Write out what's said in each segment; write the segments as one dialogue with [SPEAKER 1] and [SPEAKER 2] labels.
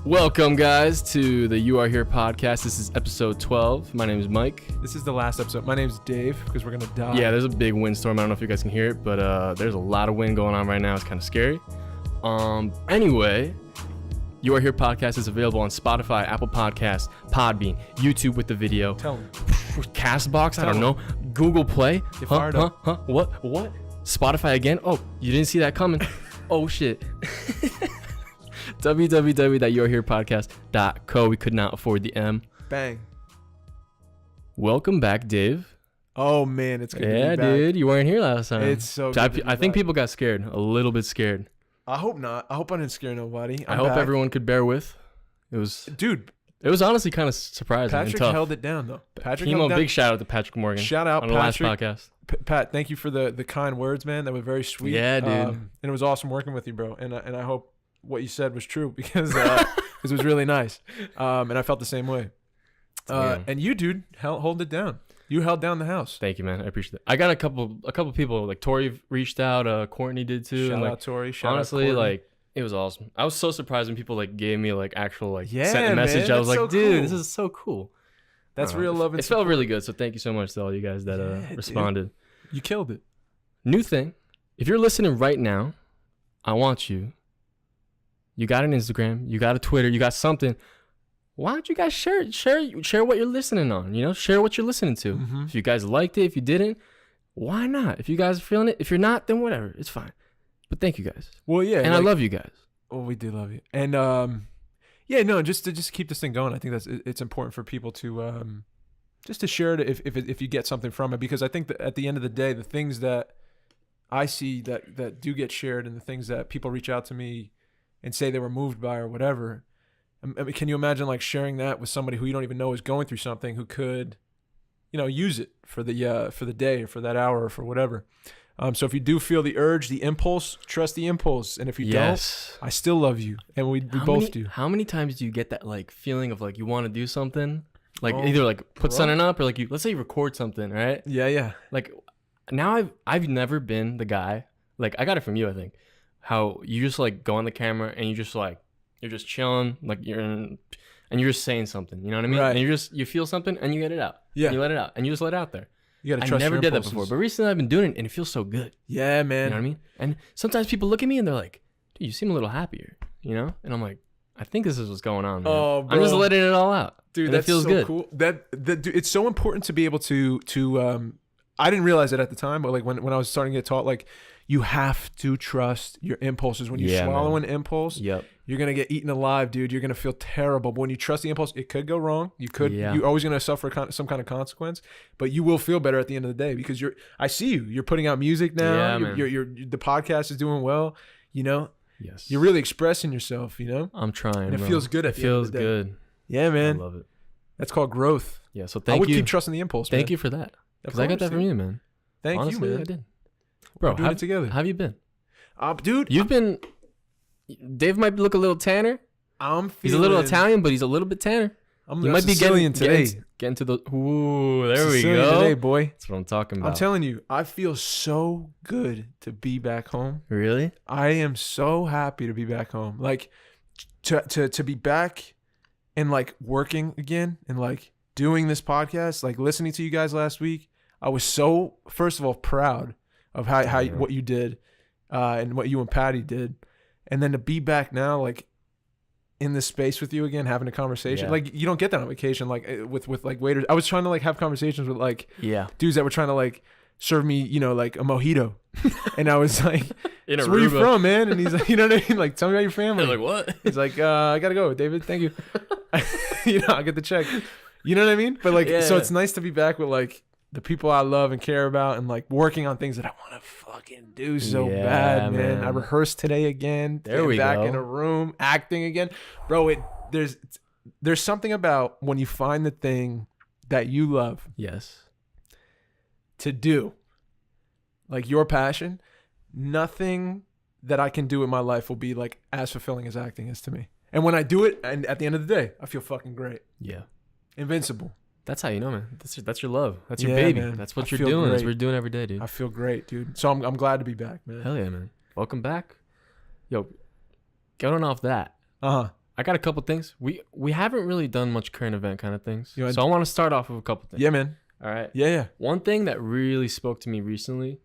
[SPEAKER 1] Welcome, guys, to the You Are Here podcast. This is episode 12. My name is Mike.
[SPEAKER 2] This is the last episode. My name's Dave, because we're going to die.
[SPEAKER 1] Yeah, there's a big windstorm. I don't know if you guys can hear it, but there's a lot of wind going on right now. It's kind of scary. Anyway, You Are Here podcast is available on Spotify, Apple Podcasts, Podbean, YouTube with the video.
[SPEAKER 2] Tell them.
[SPEAKER 1] Castbox, I don't know. Google Play.
[SPEAKER 2] Get fired up.
[SPEAKER 1] What? Spotify again? Oh, you didn't see that coming. Oh, shit. www.yourherepodcast.co. We could not afford the M.
[SPEAKER 2] Bang.
[SPEAKER 1] Welcome back, Dave.
[SPEAKER 2] Oh, man, it's good to be back.
[SPEAKER 1] Yeah, dude, you weren't here last time.
[SPEAKER 2] It's so good
[SPEAKER 1] I think people got scared, a little bit scared.
[SPEAKER 2] I hope not. I hope I didn't scare nobody.
[SPEAKER 1] I hope everyone could bear with. It was honestly kind of surprising.
[SPEAKER 2] Patrick
[SPEAKER 1] and tough.
[SPEAKER 2] held it down, though.
[SPEAKER 1] Big shout out to Patrick Morgan.
[SPEAKER 2] Shout out,
[SPEAKER 1] on the
[SPEAKER 2] Patrick.
[SPEAKER 1] last podcast.
[SPEAKER 2] Pat, thank you for the kind words, man. That were very sweet.
[SPEAKER 1] Yeah, dude.
[SPEAKER 2] And it was awesome working with you, bro. And I hope what you said was true, because it was really nice. And I felt the same way. And you, dude, hold it down. You held down the house.
[SPEAKER 1] Thank you, man. I appreciate it. I got a couple people, like Tori reached out, Courtney did too.
[SPEAKER 2] Shout
[SPEAKER 1] and,
[SPEAKER 2] out Tori. Shout
[SPEAKER 1] honestly,
[SPEAKER 2] out Courtney.
[SPEAKER 1] it was awesome. I was so surprised when people gave me actual
[SPEAKER 2] yeah,
[SPEAKER 1] sent a message.
[SPEAKER 2] Man,
[SPEAKER 1] I was like,
[SPEAKER 2] so
[SPEAKER 1] dude,
[SPEAKER 2] cool.
[SPEAKER 1] This is so cool.
[SPEAKER 2] That's real love and
[SPEAKER 1] It felt really good. So thank you so much to all you guys that responded.
[SPEAKER 2] Dude. You killed it.
[SPEAKER 1] New thing. If you're listening right now, I want you. You got an Instagram, you got a Twitter, you got something. Why don't you guys share what you're listening on? Share what you're listening to.
[SPEAKER 2] Mm-hmm.
[SPEAKER 1] If you guys liked it, if you didn't, why not? If you guys are feeling it, if you're not, then whatever, it's fine. But thank you guys.
[SPEAKER 2] Well, yeah,
[SPEAKER 1] and I love you guys.
[SPEAKER 2] Oh, we do love you. And just to keep this thing going, I think it's important for people to just to share it if you get something from it, because I think that at the end of the day, the things that I see that do get shared and the things that people reach out to me and say they were moved by or whatever. I mean, can you imagine sharing that with somebody who you don't even know is going through something, who could, use it for the day or for that hour or for whatever. So if you do feel the urge, the impulse, trust the impulse. And if you don't, I still love you. And we both do.
[SPEAKER 1] How many times do you get that feeling of you want to do something? Either put something up or let's say you record something, right?
[SPEAKER 2] Yeah.
[SPEAKER 1] Now I've never been the guy, I got it from you, I think, how you just go on the camera and you just you're just chilling, and you're just saying something, you know what I mean?
[SPEAKER 2] Right.
[SPEAKER 1] And you feel something and you get it out.
[SPEAKER 2] Yeah.
[SPEAKER 1] And you let it out and you just let it out there.
[SPEAKER 2] You gotta trust your
[SPEAKER 1] I never did that
[SPEAKER 2] impulses.
[SPEAKER 1] before, but recently I've been doing it and it feels so good.
[SPEAKER 2] Yeah, man.
[SPEAKER 1] You know what I mean? And sometimes people look at me and they're like, dude, you seem a little happier, And I'm like, I think this is what's going on, man.
[SPEAKER 2] Oh, bro.
[SPEAKER 1] I'm just letting it all out.
[SPEAKER 2] Dude,
[SPEAKER 1] and
[SPEAKER 2] that feels
[SPEAKER 1] so
[SPEAKER 2] good.
[SPEAKER 1] Cool.
[SPEAKER 2] Dude, it's so important to be able to I didn't realize it at the time, but when I was starting to get taught, you have to trust your impulses. When you swallow an impulse, you're gonna get eaten alive, dude. You're gonna feel terrible. But when you trust the impulse, it could go wrong. You're always gonna suffer some kind of consequence, but you will feel better at the end of the day, because I see you. You're putting out music now.
[SPEAKER 1] Yeah,
[SPEAKER 2] the podcast is doing well.
[SPEAKER 1] Yes.
[SPEAKER 2] You're really expressing yourself.
[SPEAKER 1] I'm trying.
[SPEAKER 2] And it feels good. It
[SPEAKER 1] feels good.
[SPEAKER 2] Yeah, man.
[SPEAKER 1] I love it.
[SPEAKER 2] That's called growth.
[SPEAKER 1] Yeah. So thank you.
[SPEAKER 2] I would keep trusting the impulse.
[SPEAKER 1] Thank you for that. Because I got that from you, man.
[SPEAKER 2] Honestly,
[SPEAKER 1] you, man. I did. Bro,
[SPEAKER 2] we're doing it together.
[SPEAKER 1] How have you been?
[SPEAKER 2] Dude,
[SPEAKER 1] Dave might look a little tanner. He's a little Italian, but he's a little bit tanner.
[SPEAKER 2] You might be Sicilian today.
[SPEAKER 1] Getting to the. Ooh, there we
[SPEAKER 2] Sicilian
[SPEAKER 1] go.
[SPEAKER 2] Today, boy.
[SPEAKER 1] That's what I'm talking about.
[SPEAKER 2] I'm telling you, I feel so good to be back home.
[SPEAKER 1] Really?
[SPEAKER 2] I am so happy to be back home. To be back and working again and doing this podcast, listening to you guys last week. I was so, first of all, proud of how what you did and what you and Patty did. And then to be back now, in this space with you again, having a conversation. You don't get that on vacation, with waiters. I was trying to have conversations with dudes that were trying to serve me, a mojito. And I was like, so where you from, man? And he's like, you know what I mean? Tell me about your family.
[SPEAKER 1] They're like, what?
[SPEAKER 2] He's like, I gotta go, David. Thank you. I'll get the check. You know what I mean? But so it's nice to be back with the people I love and care about, and working on things that I want to fucking do so bad, man. I rehearsed today again.
[SPEAKER 1] There we
[SPEAKER 2] back
[SPEAKER 1] go.
[SPEAKER 2] in a room, acting again, bro. There's something about when you find the thing that you love.
[SPEAKER 1] Yes.
[SPEAKER 2] To do, your passion. Nothing that I can do in my life will be as fulfilling as acting is to me. And when I do it, and at the end of the day, I feel fucking great.
[SPEAKER 1] Yeah.
[SPEAKER 2] Invincible.
[SPEAKER 1] That's how you know, man. That's your love. That's your baby.
[SPEAKER 2] Man.
[SPEAKER 1] That's what you're doing.
[SPEAKER 2] Great.
[SPEAKER 1] That's what we're doing every day, dude.
[SPEAKER 2] I feel great, dude. So I'm glad to be back, man.
[SPEAKER 1] Hell yeah, man. Welcome back. Yo, going off that. I got a couple things. We haven't really done much current event kind of things.
[SPEAKER 2] You wanna-
[SPEAKER 1] So I want to start off with a couple things.
[SPEAKER 2] Yeah, man.
[SPEAKER 1] All right.
[SPEAKER 2] Yeah.
[SPEAKER 1] One thing that really spoke to me recently,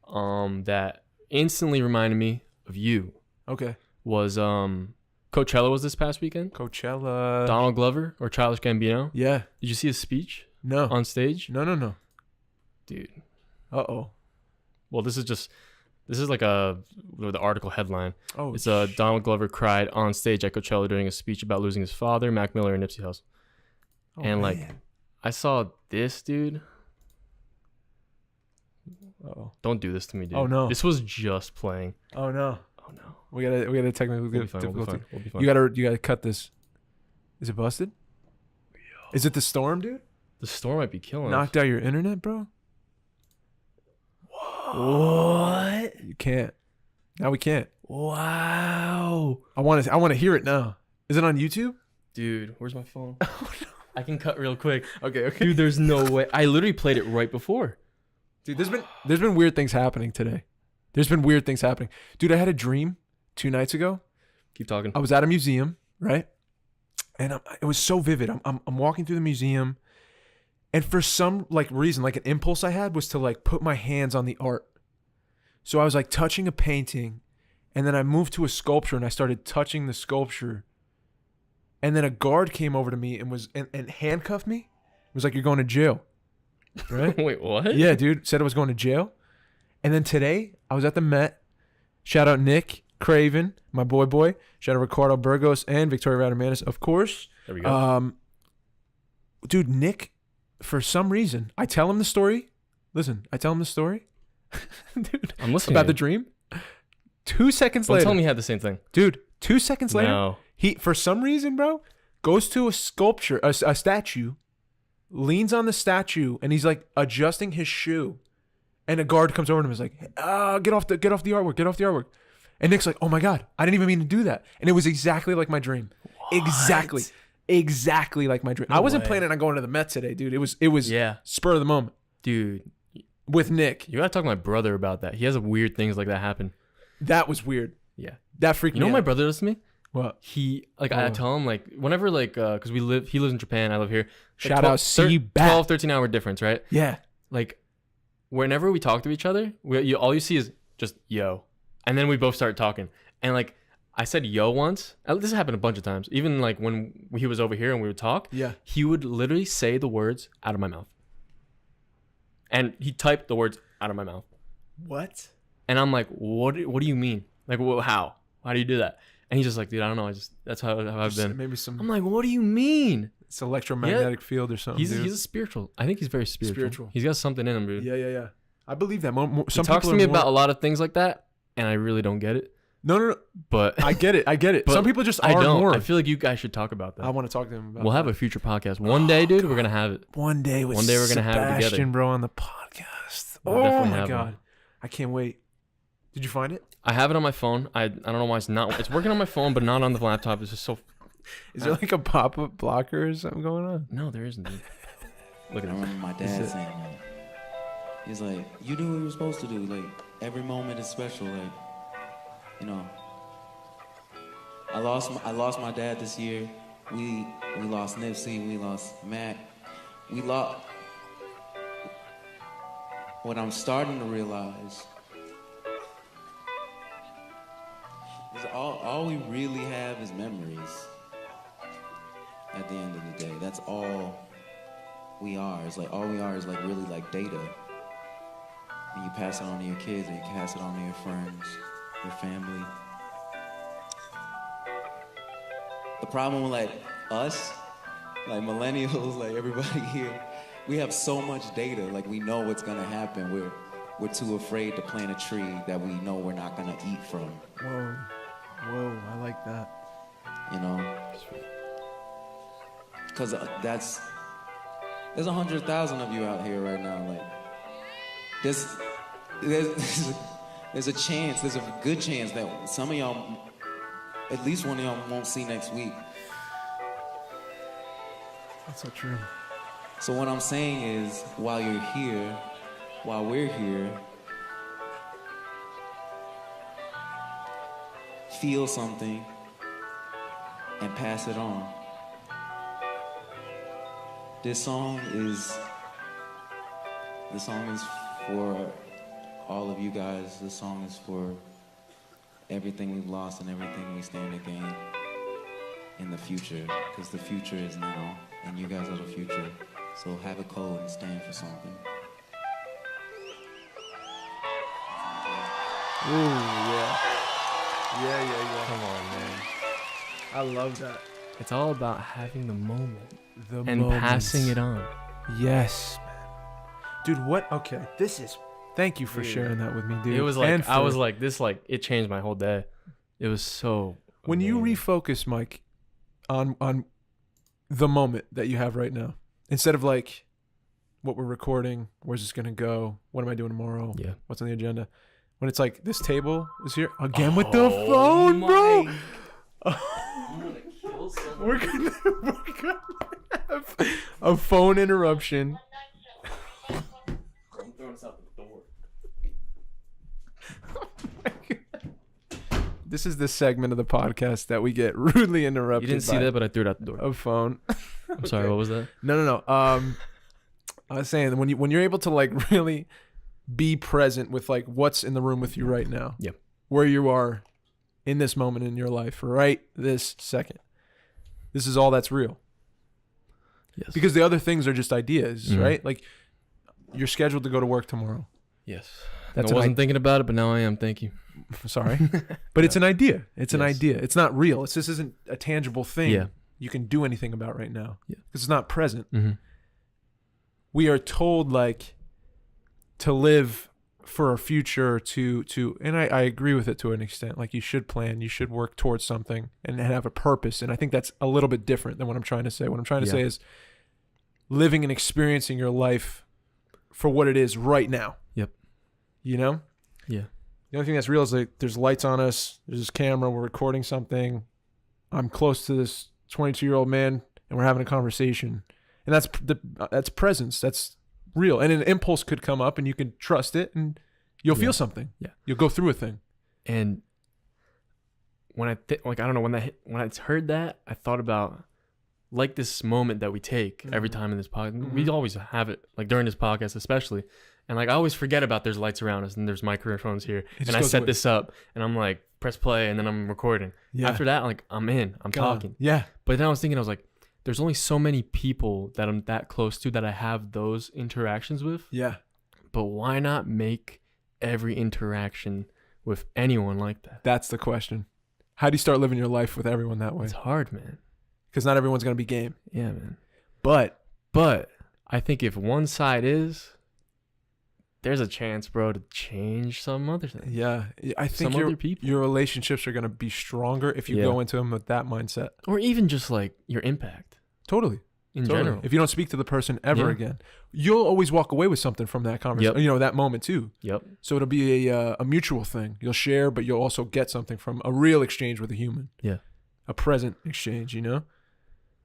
[SPEAKER 1] that instantly reminded me of you,
[SPEAKER 2] Okay.
[SPEAKER 1] was Coachella was this past weekend.
[SPEAKER 2] Coachella.
[SPEAKER 1] Donald Glover or Childish Gambino.
[SPEAKER 2] Yeah.
[SPEAKER 1] Did you see his speech
[SPEAKER 2] No.
[SPEAKER 1] on stage?
[SPEAKER 2] No.
[SPEAKER 1] Dude.
[SPEAKER 2] Uh-oh.
[SPEAKER 1] Well, this is like the article headline.
[SPEAKER 2] Oh,
[SPEAKER 1] It's Donald Glover cried on stage at Coachella during a speech about losing his father, Mac Miller, and Nipsey Hussle.
[SPEAKER 2] oh,
[SPEAKER 1] And like,
[SPEAKER 2] man.
[SPEAKER 1] I saw this, dude.
[SPEAKER 2] Uh-oh.
[SPEAKER 1] Don't do this to me, dude.
[SPEAKER 2] Oh, no.
[SPEAKER 1] This was just playing.
[SPEAKER 2] Oh, no.
[SPEAKER 1] Oh no.
[SPEAKER 2] We got a technical
[SPEAKER 1] We'll be fine.
[SPEAKER 2] difficulty.
[SPEAKER 1] We'll be fine.
[SPEAKER 2] You gotta cut this. Is it busted? Is it the storm, dude?
[SPEAKER 1] The storm might be killing us.
[SPEAKER 2] Knocked out your internet, bro?
[SPEAKER 1] What?
[SPEAKER 2] You can't. Now we can't.
[SPEAKER 1] Wow.
[SPEAKER 2] I want to hear it now. Is it on YouTube?
[SPEAKER 1] Dude, where's my phone? I can cut real quick.
[SPEAKER 2] Okay.
[SPEAKER 1] Dude, there's no way. I literally played it right before.
[SPEAKER 2] Dude, there's been weird things happening today. Dude, I had a dream 2 nights ago.
[SPEAKER 1] Keep talking.
[SPEAKER 2] I was at a museum, right? And it was so vivid. I'm walking through the museum, and for some reason, an impulse I had was to put my hands on the art. So I was touching a painting, and then I moved to a sculpture and I started touching the sculpture. And then a guard came over to me and handcuffed me. It was like, "You're going to jail." Right?
[SPEAKER 1] Wait, what?
[SPEAKER 2] Yeah, dude. Said I was going to jail. And then today, I was at the Met. Shout out Nick Craven, my boy. Shout out Ricardo Burgos and Victoria Radamanis, of course.
[SPEAKER 1] There we go.
[SPEAKER 2] Dude, Nick, for some reason, I tell him the story. Listen, I tell him the story. Dude,
[SPEAKER 1] I'm listening.
[SPEAKER 2] about the dream. 2 seconds
[SPEAKER 1] Don't
[SPEAKER 2] later.
[SPEAKER 1] tell me he had the same thing.
[SPEAKER 2] Dude, 2 seconds later,
[SPEAKER 1] No.
[SPEAKER 2] he, for some reason, bro, goes to a sculpture, a statue, leans on the statue, and he's adjusting his shoe. And a guard comes over to him and is like, get off the artwork. And Nick's like, "Oh my God, I didn't even mean to do that." And it was exactly like my dream. What? Exactly like my dream.
[SPEAKER 1] No
[SPEAKER 2] I wasn't
[SPEAKER 1] way.
[SPEAKER 2] planning on going to the Met today, dude. It was
[SPEAKER 1] Yeah.
[SPEAKER 2] spur of the moment
[SPEAKER 1] Dude,
[SPEAKER 2] with Nick.
[SPEAKER 1] you gotta talk to my brother about that. He has weird things like that happen.
[SPEAKER 2] That was weird.
[SPEAKER 1] Yeah.
[SPEAKER 2] That freaked
[SPEAKER 1] You know
[SPEAKER 2] me
[SPEAKER 1] what my
[SPEAKER 2] out.
[SPEAKER 1] brother does to me?
[SPEAKER 2] What?
[SPEAKER 1] He I tell him whenever because he lives in Japan, I live here.
[SPEAKER 2] Shout out, see you back.
[SPEAKER 1] 12, 13 hour difference, right?
[SPEAKER 2] Yeah.
[SPEAKER 1] Whenever we talk to each other, all you see is just yo, and then we both start talking. And I said yo once. This happened a bunch of times. Even when he was over here and we would talk,
[SPEAKER 2] Yeah.
[SPEAKER 1] he would literally say the words out of my mouth, and he typed the words out of my mouth.
[SPEAKER 2] What?
[SPEAKER 1] And I'm like, what do you mean? How do you do that? And he's just like, dude, I don't know. That's how I've been.
[SPEAKER 2] Maybe some
[SPEAKER 1] I'm like, what do you mean?
[SPEAKER 2] it's electromagnetic field or something.
[SPEAKER 1] He's
[SPEAKER 2] dude.
[SPEAKER 1] a spiritual. I think he's very spiritual. He's got something in him, dude.
[SPEAKER 2] Yeah. I believe that. Some
[SPEAKER 1] He talks
[SPEAKER 2] people
[SPEAKER 1] to me
[SPEAKER 2] are more-
[SPEAKER 1] about a lot of things like that, and I really don't get it.
[SPEAKER 2] No.
[SPEAKER 1] But
[SPEAKER 2] I get it.
[SPEAKER 1] But
[SPEAKER 2] Some people just
[SPEAKER 1] I
[SPEAKER 2] are
[SPEAKER 1] don't.
[SPEAKER 2] more.
[SPEAKER 1] I feel like you guys should talk about that.
[SPEAKER 2] I want to talk to him about
[SPEAKER 1] We'll have
[SPEAKER 2] that.
[SPEAKER 1] a future podcast one day, dude. We're gonna have it.
[SPEAKER 2] One day we're
[SPEAKER 1] gonna have it together.
[SPEAKER 2] Sebastian, bro, on the podcast.
[SPEAKER 1] We'll
[SPEAKER 2] Oh
[SPEAKER 1] definitely
[SPEAKER 2] my
[SPEAKER 1] have
[SPEAKER 2] God.
[SPEAKER 1] one.
[SPEAKER 2] I can't wait. Did you find it?
[SPEAKER 1] I have it on my phone. I don't know why it's not. It's working on my phone, but not on the laptop. It's just so.
[SPEAKER 2] Is there a pop-up blocker or something going on?
[SPEAKER 1] No, there isn't. Dude. Look
[SPEAKER 3] I
[SPEAKER 1] at this.
[SPEAKER 3] remember my dad saying that. He's like, "You do what you're supposed to do. Every moment is special. I lost my dad this year. We lost Nipsey. We lost Mac. We lost. What I'm starting to realize is all we really have is memories. At the end of the day, that's all we are. It's all we are is really data. And you pass it on to your kids, and you pass it on to your friends, your family. The problem with us, millennials, everybody here, we have so much data. We know what's gonna happen. We're too afraid to plant a tree that we know we're not gonna eat from.
[SPEAKER 2] Whoa, I like that.
[SPEAKER 3] Because there's 100,000 of you out here right now. There's a chance, there's a good chance that some of y'all, at least one of y'all, won't see next week.
[SPEAKER 2] That's so true.
[SPEAKER 3] So what I'm saying is, while we're here, feel something, and pass it on. This song is for all of you guys. This song is for everything we've lost and everything we stand to gain in the future, because the future is now, and you guys are the future. So have a code and stand for something.
[SPEAKER 2] Ooh, yeah. Yeah.
[SPEAKER 1] Come on, man.
[SPEAKER 2] I love that.
[SPEAKER 1] It's all about having the moment
[SPEAKER 2] The
[SPEAKER 1] and
[SPEAKER 2] moments.
[SPEAKER 1] passing it on.
[SPEAKER 2] Yes, man. Dude, what? Okay, thank you for
[SPEAKER 1] Dude.
[SPEAKER 2] sharing that with me, dude.
[SPEAKER 1] It was like,
[SPEAKER 2] And
[SPEAKER 1] I was
[SPEAKER 2] for-
[SPEAKER 1] like, this, like, it changed my whole day. It was so.
[SPEAKER 2] when you
[SPEAKER 1] amazing.
[SPEAKER 2] refocus, Mike, on the moment that you have right now, instead of like what we're recording, where's this gonna go, what am I doing tomorrow,
[SPEAKER 1] Yeah.
[SPEAKER 2] what's on the agenda, when it's like this table is here again with the phone, bro. We're gonna have a phone interruption.
[SPEAKER 1] I'm throwing this out the door.
[SPEAKER 2] This is the segment of the podcast that we get rudely interrupted.
[SPEAKER 1] You didn't see
[SPEAKER 2] by
[SPEAKER 1] that, but I threw it out the door.
[SPEAKER 2] a phone.
[SPEAKER 1] I'm sorry, what was that?
[SPEAKER 2] No. I was saying when you're able to like really be present with like what's in the room with you right now.
[SPEAKER 1] Yep.
[SPEAKER 2] Where you are in this moment in your life, right this second. This is all that's real.
[SPEAKER 1] Yes.
[SPEAKER 2] Because the other things are just ideas,
[SPEAKER 1] Mhm.
[SPEAKER 2] right? Like you're scheduled to go to work tomorrow.
[SPEAKER 1] Yes.
[SPEAKER 2] That's
[SPEAKER 1] I
[SPEAKER 2] an
[SPEAKER 1] wasn't thinking about it, but now I am. Thank you.
[SPEAKER 2] Sorry. But it's an idea. It's an
[SPEAKER 1] Yes.
[SPEAKER 2] idea. It's not real. This isn't a tangible thing
[SPEAKER 1] Yeah.
[SPEAKER 2] you can do anything about right now.
[SPEAKER 1] Yeah.
[SPEAKER 2] Because it's not present.
[SPEAKER 1] Mm-hmm.
[SPEAKER 2] We are told like to live for a future to and I agree with it to an extent. Like you should plan, you should work towards something and have a purpose. And I think that's a little bit different than what I'm trying to say. What I'm trying to say is living and experiencing your life for what it is right now.
[SPEAKER 1] Yep.
[SPEAKER 2] You know?
[SPEAKER 1] Yeah.
[SPEAKER 2] The only thing that's real is like there's lights on us, there's this camera, we're recording something. I'm close to this 22-year-old man and we're having a conversation. And that's presence. That's real. And an impulse could come up and you can trust it and you'll feel something.
[SPEAKER 1] Yeah.
[SPEAKER 2] You'll go through a thing.
[SPEAKER 1] And when I like, I don't know, when I heard that, I thought about like this moment that we take every time in this podcast. We always have it, like during this podcast especially. And like I always forget about there's lights around us and there's microphones here.
[SPEAKER 2] just
[SPEAKER 1] And I
[SPEAKER 2] goes
[SPEAKER 1] set
[SPEAKER 2] away.
[SPEAKER 1] this up and I'm like, press play and then I'm recording.
[SPEAKER 2] Yeah.
[SPEAKER 1] After that, like I'm talking.
[SPEAKER 2] Yeah.
[SPEAKER 1] But then I was thinking, I was like, there's only so many people that I'm that close to that I have those interactions with.
[SPEAKER 2] Yeah.
[SPEAKER 1] But why not make every interaction with anyone like that?
[SPEAKER 2] That's the question. How do you start living your life with everyone that way?
[SPEAKER 1] It's hard, man.
[SPEAKER 2] Because not everyone's going to be game.
[SPEAKER 1] Yeah, man.
[SPEAKER 2] But
[SPEAKER 1] I think if one side is, there's a chance, bro, to change some other thing.
[SPEAKER 2] yeah, I think
[SPEAKER 1] Some other people.
[SPEAKER 2] your relationships are going to be stronger if you
[SPEAKER 1] Yeah.
[SPEAKER 2] go into them with that mindset.
[SPEAKER 1] Or even just like your impact
[SPEAKER 2] Totally.
[SPEAKER 1] in
[SPEAKER 2] Totally.
[SPEAKER 1] general.
[SPEAKER 2] If you don't speak to the person ever
[SPEAKER 1] Yeah.
[SPEAKER 2] again, you'll always walk away with something from that conversation.
[SPEAKER 1] Yep.
[SPEAKER 2] You know, that moment too.
[SPEAKER 1] Yep.
[SPEAKER 2] So it'll be a mutual thing. You'll share, but you'll also get something from a real exchange with a human.
[SPEAKER 1] Yeah.
[SPEAKER 2] A present exchange, you know?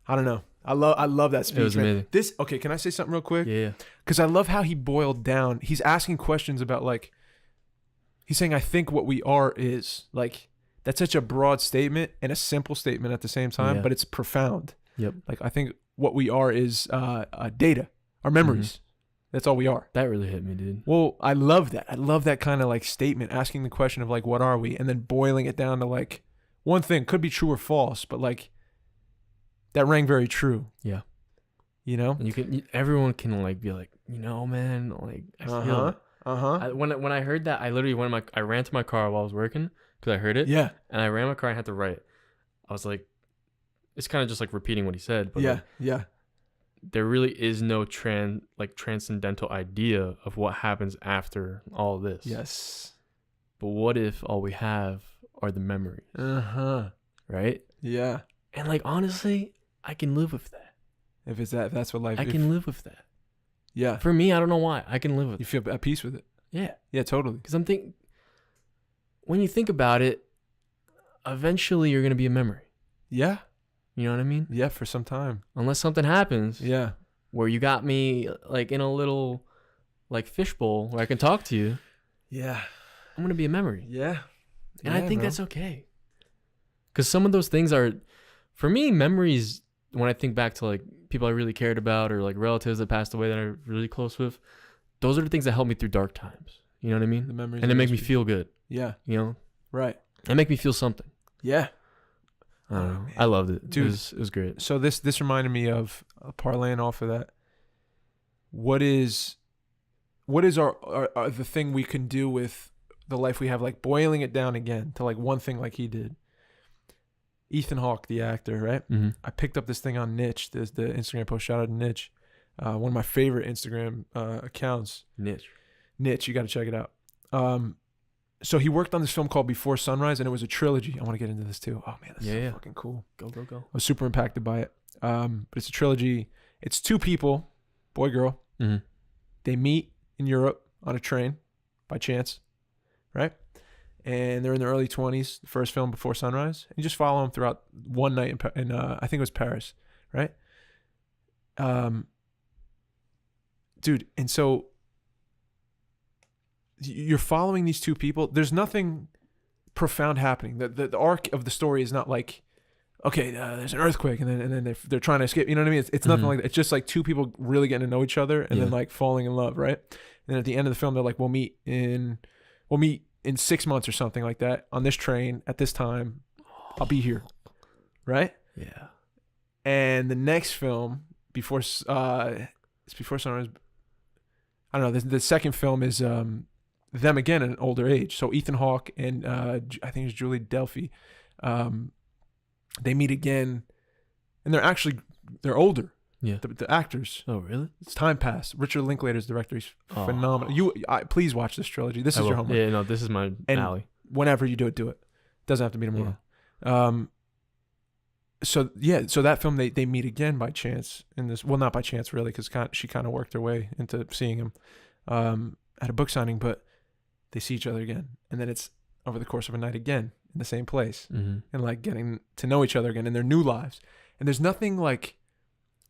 [SPEAKER 2] I don't know. I love that speech.
[SPEAKER 1] was
[SPEAKER 2] man.
[SPEAKER 1] amazing.
[SPEAKER 2] Okay, can I say something real quick?
[SPEAKER 1] Yeah.
[SPEAKER 2] Because I love how he boiled down. He's asking questions about like, he's saying, I think what we are is like, that's such a broad statement and a simple statement at the same time,
[SPEAKER 1] Yeah.
[SPEAKER 2] but it's profound.
[SPEAKER 1] Yep.
[SPEAKER 2] Like, I think what we are is data, our memories. That's all we are.
[SPEAKER 1] That really hit me, dude.
[SPEAKER 2] Well, I love that. I love that kind of like statement, asking the question of like, what are we? And then boiling it down to like one thing, could be true or false, but like that rang very true.
[SPEAKER 1] Yeah.
[SPEAKER 2] You know?
[SPEAKER 1] And everyone can like be like, man, like I feel it. When I heard that, I literally I ran to my car while I was working because I heard it.
[SPEAKER 2] Yeah.
[SPEAKER 1] And I ran my car and had to write. I was like, it's kind of just like repeating what he said. But like,
[SPEAKER 2] Yeah.
[SPEAKER 1] there really is no transcendental idea of what happens after all this.
[SPEAKER 2] Yes.
[SPEAKER 1] But what if all we have are the memories, right?
[SPEAKER 2] Yeah.
[SPEAKER 1] And like honestly, I can live with that.
[SPEAKER 2] If that's what life
[SPEAKER 1] I
[SPEAKER 2] is.
[SPEAKER 1] can live with that.
[SPEAKER 2] Yeah.
[SPEAKER 1] For me, I don't know why. I can live with
[SPEAKER 2] You
[SPEAKER 1] it.
[SPEAKER 2] feel at peace with it.
[SPEAKER 1] Yeah.
[SPEAKER 2] Yeah, totally.
[SPEAKER 1] Because when you think about it, eventually you're going to be a memory.
[SPEAKER 2] Yeah.
[SPEAKER 1] You know what I mean?
[SPEAKER 2] Yeah, for some time.
[SPEAKER 1] Unless something happens
[SPEAKER 2] Yeah.
[SPEAKER 1] where you got me like in a little like fishbowl where I can talk to you,
[SPEAKER 2] Yeah.
[SPEAKER 1] I'm going to be a memory.
[SPEAKER 2] Yeah.
[SPEAKER 1] And I think that's okay. Because some of those things are For me, memories, when I think back to like people I really cared about or like relatives that passed away that I'm really close with, those are the things that help me through dark times. You know what I mean?
[SPEAKER 2] The memories.
[SPEAKER 1] And it make me feel good.
[SPEAKER 2] Yeah.
[SPEAKER 1] You know?
[SPEAKER 2] Right.
[SPEAKER 1] It make me feel something.
[SPEAKER 2] Yeah.
[SPEAKER 1] I don't know.
[SPEAKER 2] man.
[SPEAKER 1] I loved it.
[SPEAKER 2] Dude.
[SPEAKER 1] It was great.
[SPEAKER 2] So this reminded me of parlaying off of that. What is our the thing we can do with the life we have, like boiling it down again to like one thing like he did. Ethan Hawke, the actor, right?
[SPEAKER 1] Mm-hmm.
[SPEAKER 2] I picked up this thing on Niche. There's the Instagram post. Shout out to Niche. One of my favorite Instagram accounts.
[SPEAKER 1] Niche.
[SPEAKER 2] You got to check it out. So he worked on this film called Before Sunrise, and it was a trilogy. I want to get into this too. Oh man, that's so fucking cool.
[SPEAKER 1] Go.
[SPEAKER 2] I was super impacted by it. But it's a trilogy. It's two people, boy, girl.
[SPEAKER 1] Mm-hmm.
[SPEAKER 2] They meet in Europe on a train by chance, right? And they're in their early 20s, the first film Before Sunrise. And you just follow them throughout one night in I think it was Paris, right? Dude, and so you're following these two people. There's nothing profound happening. The arc of the story is not like, okay, there's an earthquake and then they're trying to escape. You know what I mean? It's nothing like that. It's just like two people really getting to know each other and then like falling in love, right? And then at the end of the film, they're like, we'll meet in 6 months or something like that on this train at this time. I'll be here, right?
[SPEAKER 1] Yeah.
[SPEAKER 2] And the next film it's Before Sunrise. I don't know. The second film is them again at an older age. So Ethan Hawke and I think it's Julie Delphi. They meet again, and they're older.
[SPEAKER 1] Yeah.
[SPEAKER 2] The actors.
[SPEAKER 1] Oh, really?
[SPEAKER 2] It's time passed. Richard Linklater's director. He's phenomenal. Please watch this trilogy. This is your homework.
[SPEAKER 1] Yeah, no, this is my alley.
[SPEAKER 2] Whenever you do it, do it. Doesn't have to be tomorrow. Yeah. So that film they meet again by chance in this. Well, not by chance really, because she kind of worked her way into seeing him at a book signing. But they see each other again, and then it's over the course of a night again in the same place, and like getting to know each other again in their new lives. And there's nothing like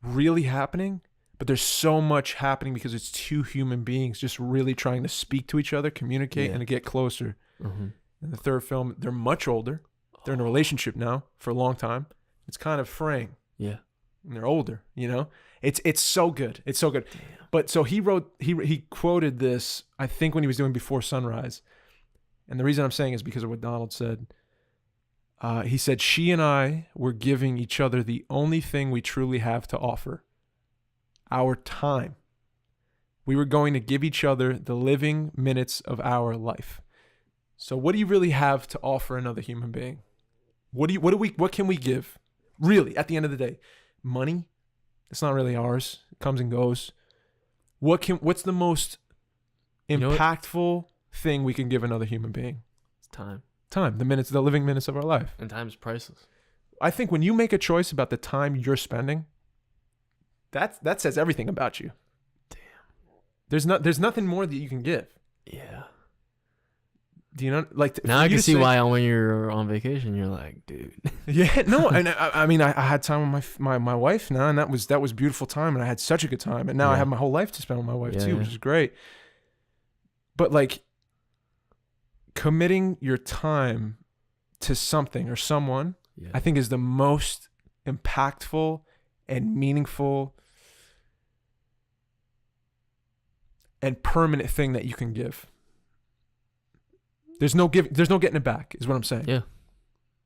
[SPEAKER 2] really happening, but there's so much happening because it's two human beings just really trying to speak to each other, communicate, and to get closer. In the third film, they're much older. They're in a relationship now for a long time. It's kind of fraying. Yeah. And they're older, you know? It's so good. It's so good. Damn. But so he quoted this, I think when he was doing Before Sunrise. And the reason I'm saying is because of what Donald said. He said, she and I were giving each other the only thing we truly have to offer. Our time. We were going to give each other the living minutes of our life. So what do you really have to offer another human being? What can we give? Really, at the end of the day, money, it's not really ours. It comes and goes. What's the most impactful thing we can give another human being?
[SPEAKER 1] It's time.
[SPEAKER 2] Time, the living minutes of our life.
[SPEAKER 1] And time is priceless.
[SPEAKER 2] I think when you make a choice about the time you're spending, that says everything about you. Damn. There's nothing more that you can give. Yeah. Do you know? Like
[SPEAKER 1] now I can see why when you're on vacation you're like, dude.
[SPEAKER 2] Yeah, no, and I mean I had time with my wife now, and that was beautiful time, and I had such a good time, and now I have my whole life to spend with my wife too, which is great. But like committing your time to something or someone, I think is the most impactful and meaningful and permanent thing that you can give. There's no getting it back, is what I'm saying.
[SPEAKER 1] Yeah.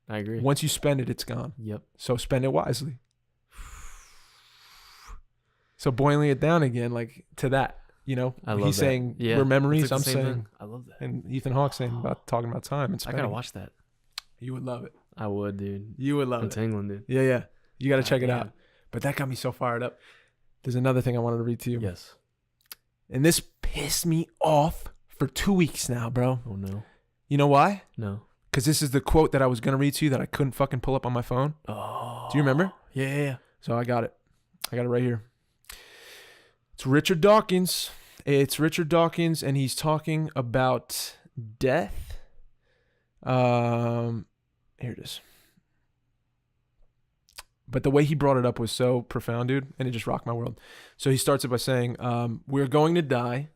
[SPEAKER 1] I agree.
[SPEAKER 2] Once you spend it, it's gone. Yep. So spend it wisely. So boiling it down again, like to that, you know, he's saying we're memories. I'm saying thing. I love that. And Ethan Hawke saying about talking about time and spending.
[SPEAKER 1] I gotta watch that.
[SPEAKER 2] You would love it.
[SPEAKER 1] I would, dude.
[SPEAKER 2] You would love it.
[SPEAKER 1] It's England, dude.
[SPEAKER 2] Yeah. You got to check it out. But that got me so fired up. There's another thing I wanted to read to you.
[SPEAKER 1] Yes.
[SPEAKER 2] And this pissed me off for 2 weeks now, bro.
[SPEAKER 1] Oh no.
[SPEAKER 2] You know why?
[SPEAKER 1] No.
[SPEAKER 2] Because this is the quote that I was going to read to you that I couldn't fucking pull up on my phone. Oh. Do you remember?
[SPEAKER 1] Yeah.
[SPEAKER 2] So I got it. I got it right here. It's Richard Dawkins. And he's talking about death. Here it is. But the way he brought it up was so profound, dude, and it just rocked my world. So he starts it by saying, we're going to die,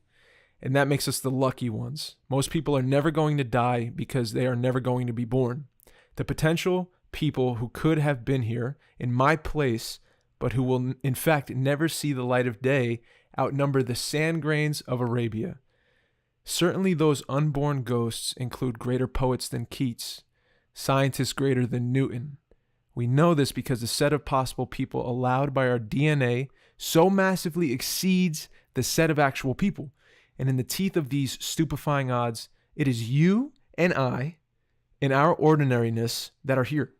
[SPEAKER 2] and that makes us the lucky ones. Most people are never going to die because they are never going to be born. The potential people who could have been here in my place, but who will in fact never see the light of day, outnumber the sand grains of Arabia. Certainly those unborn ghosts include greater poets than Keats, scientists greater than Newton. We know this because the set of possible people allowed by our DNA so massively exceeds the set of actual people. And in the teeth of these stupefying odds, it is you and I, in our ordinariness, that are here.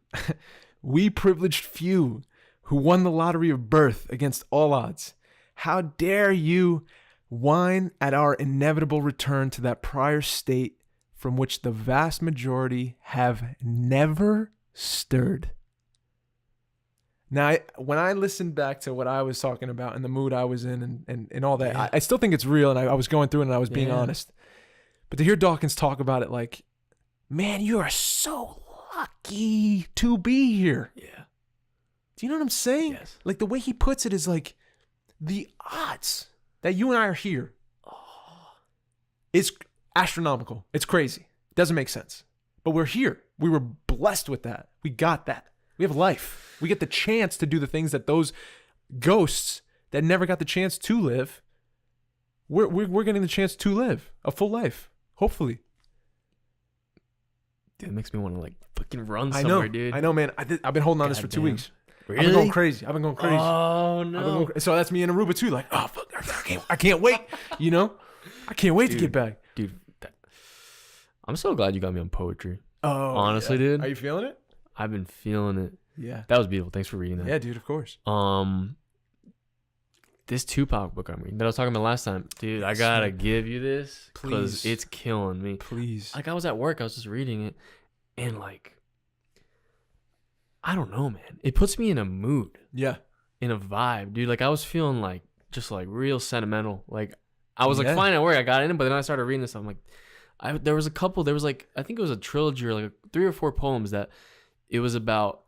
[SPEAKER 2] We privileged few who won the lottery of birth against all odds. How dare you whine at our inevitable return to that prior state from which the vast majority have never stirred. Now, when I listened back to what I was talking about and the mood I was in and all that, I still think it's real, and I was going through it and I was being honest. But to hear Dawkins talk about it like, man, you are so lucky to be here.
[SPEAKER 1] Yeah.
[SPEAKER 2] Do you know what I'm saying?
[SPEAKER 1] Yes.
[SPEAKER 2] Like the way he puts it is like the odds that you and I are here is astronomical. It's crazy. It doesn't make sense. But we're here. We were blessed with that. We got that. We have life. We get the chance to do the things that those ghosts that never got the chance to live, we're getting the chance to live a full life, hopefully.
[SPEAKER 1] Dude, it makes me want to like fucking run somewhere, dude.
[SPEAKER 2] I know, man. I've been holding on this for 2 weeks.
[SPEAKER 1] Really?
[SPEAKER 2] I've been going crazy.
[SPEAKER 1] Oh no!
[SPEAKER 2] So that's me in Aruba too. Like, oh fuck, I can't wait. You know, I can't wait to get back,
[SPEAKER 1] dude. I'm so glad you got me on poetry.
[SPEAKER 2] Oh,
[SPEAKER 1] honestly, dude.
[SPEAKER 2] Are you feeling it?
[SPEAKER 1] I've been feeling it.
[SPEAKER 2] Yeah,
[SPEAKER 1] that was beautiful. Thanks for reading that.
[SPEAKER 2] Yeah, dude. Of course.
[SPEAKER 1] This Tupac book I'm reading that I was talking about last time, dude. I gotta give you this because it's killing me.
[SPEAKER 2] Please.
[SPEAKER 1] Like I was at work, I was just reading it, and like, I don't know, man. It puts me in a mood.
[SPEAKER 2] Yeah.
[SPEAKER 1] In a vibe, dude. Like I was feeling like just like real sentimental. Like I was like fine at work. I got in it, but then I started reading this. I'm like, there was like I think it was a trilogy or like 3 or 4 poems that it was about.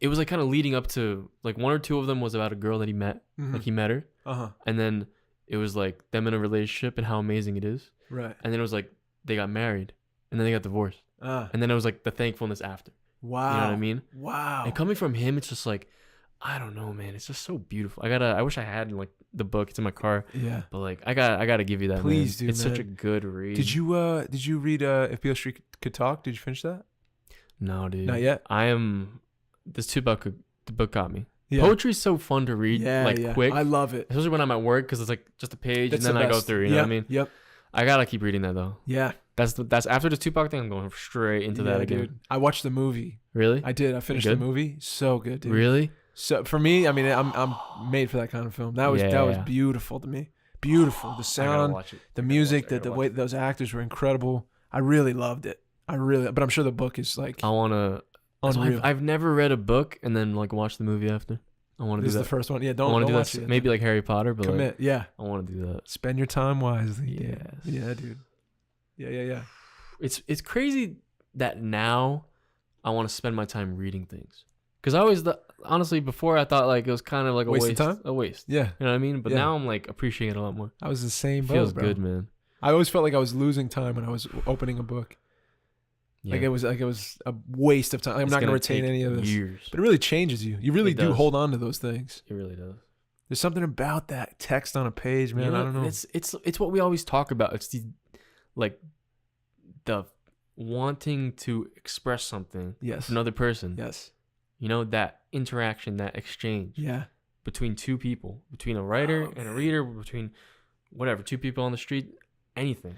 [SPEAKER 1] It was like kind of leading up to like 1 or 2 of them was about a girl that he met.
[SPEAKER 2] Mm-hmm.
[SPEAKER 1] Like he met her. And then it was like them in a relationship and how amazing it is.
[SPEAKER 2] Right.
[SPEAKER 1] And then it was like they got married and then they got divorced. And then it was like the thankfulness after.
[SPEAKER 2] Wow.
[SPEAKER 1] You know what I mean?
[SPEAKER 2] Wow.
[SPEAKER 1] And coming from him, it's just like, I don't know, man. It's just so beautiful. I wish I had like the book. It's in my car.
[SPEAKER 2] Yeah.
[SPEAKER 1] But like, I gotta give you that.
[SPEAKER 2] Please,
[SPEAKER 1] man.
[SPEAKER 2] dude.
[SPEAKER 1] It's such a good read.
[SPEAKER 2] Did you read If Beale Street Could Talk? Did you finish that?
[SPEAKER 1] No, dude.
[SPEAKER 2] Not yet.
[SPEAKER 1] This Tupac the book got me.
[SPEAKER 2] Yeah.
[SPEAKER 1] Poetry's so fun to read, quick.
[SPEAKER 2] I love it.
[SPEAKER 1] Especially when I'm at work because it's like just a page
[SPEAKER 2] That's
[SPEAKER 1] and then I go through. You know what I mean?
[SPEAKER 2] Yep.
[SPEAKER 1] I gotta keep reading that though.
[SPEAKER 2] Yeah.
[SPEAKER 1] That's after this Tupac thing. I'm going straight into that again.
[SPEAKER 2] Dude. I watched the movie.
[SPEAKER 1] Really?
[SPEAKER 2] I did. I finished the movie. So good, dude.
[SPEAKER 1] Really?
[SPEAKER 2] So for me, I mean, I'm made for that kind of film. That was beautiful to me. Beautiful. The sound, the music, the way those actors were incredible. I really loved it. But I'm sure the book is like
[SPEAKER 1] unreal. I've never read a book and then like watch the movie after. I want to do that.
[SPEAKER 2] This is the first one. Yeah, don't
[SPEAKER 1] want to do
[SPEAKER 2] watch
[SPEAKER 1] that.
[SPEAKER 2] it.
[SPEAKER 1] Maybe like Harry Potter, but
[SPEAKER 2] commit.
[SPEAKER 1] Like,
[SPEAKER 2] yeah,
[SPEAKER 1] I want to do that.
[SPEAKER 2] Spend your time wisely.
[SPEAKER 1] Yes.
[SPEAKER 2] Yeah, dude. Yeah.
[SPEAKER 1] It's crazy that now I want to spend my time reading things. Because honestly, before I thought like it was kind of like a waste of time. A waste.
[SPEAKER 2] Yeah.
[SPEAKER 1] You know what I mean? But now I'm like appreciating it a lot more.
[SPEAKER 2] I was the same boat,
[SPEAKER 1] Feels
[SPEAKER 2] bro.
[SPEAKER 1] good, man.
[SPEAKER 2] I always felt like I was losing time when I was opening a book. Yeah. Like it was a waste of time. Like, I'm not going to retain any of this.
[SPEAKER 1] Years.
[SPEAKER 2] But it really changes you. You really do hold on to those things.
[SPEAKER 1] It really does.
[SPEAKER 2] There's something about that text on a page, man. I don't know.
[SPEAKER 1] It's what we always talk about. It's the wanting to express something with another person.
[SPEAKER 2] Yes.
[SPEAKER 1] You know, that interaction, that exchange.
[SPEAKER 2] Yeah.
[SPEAKER 1] Between 2 people, between a writer and a reader, between whatever, 2 people on the street, anything.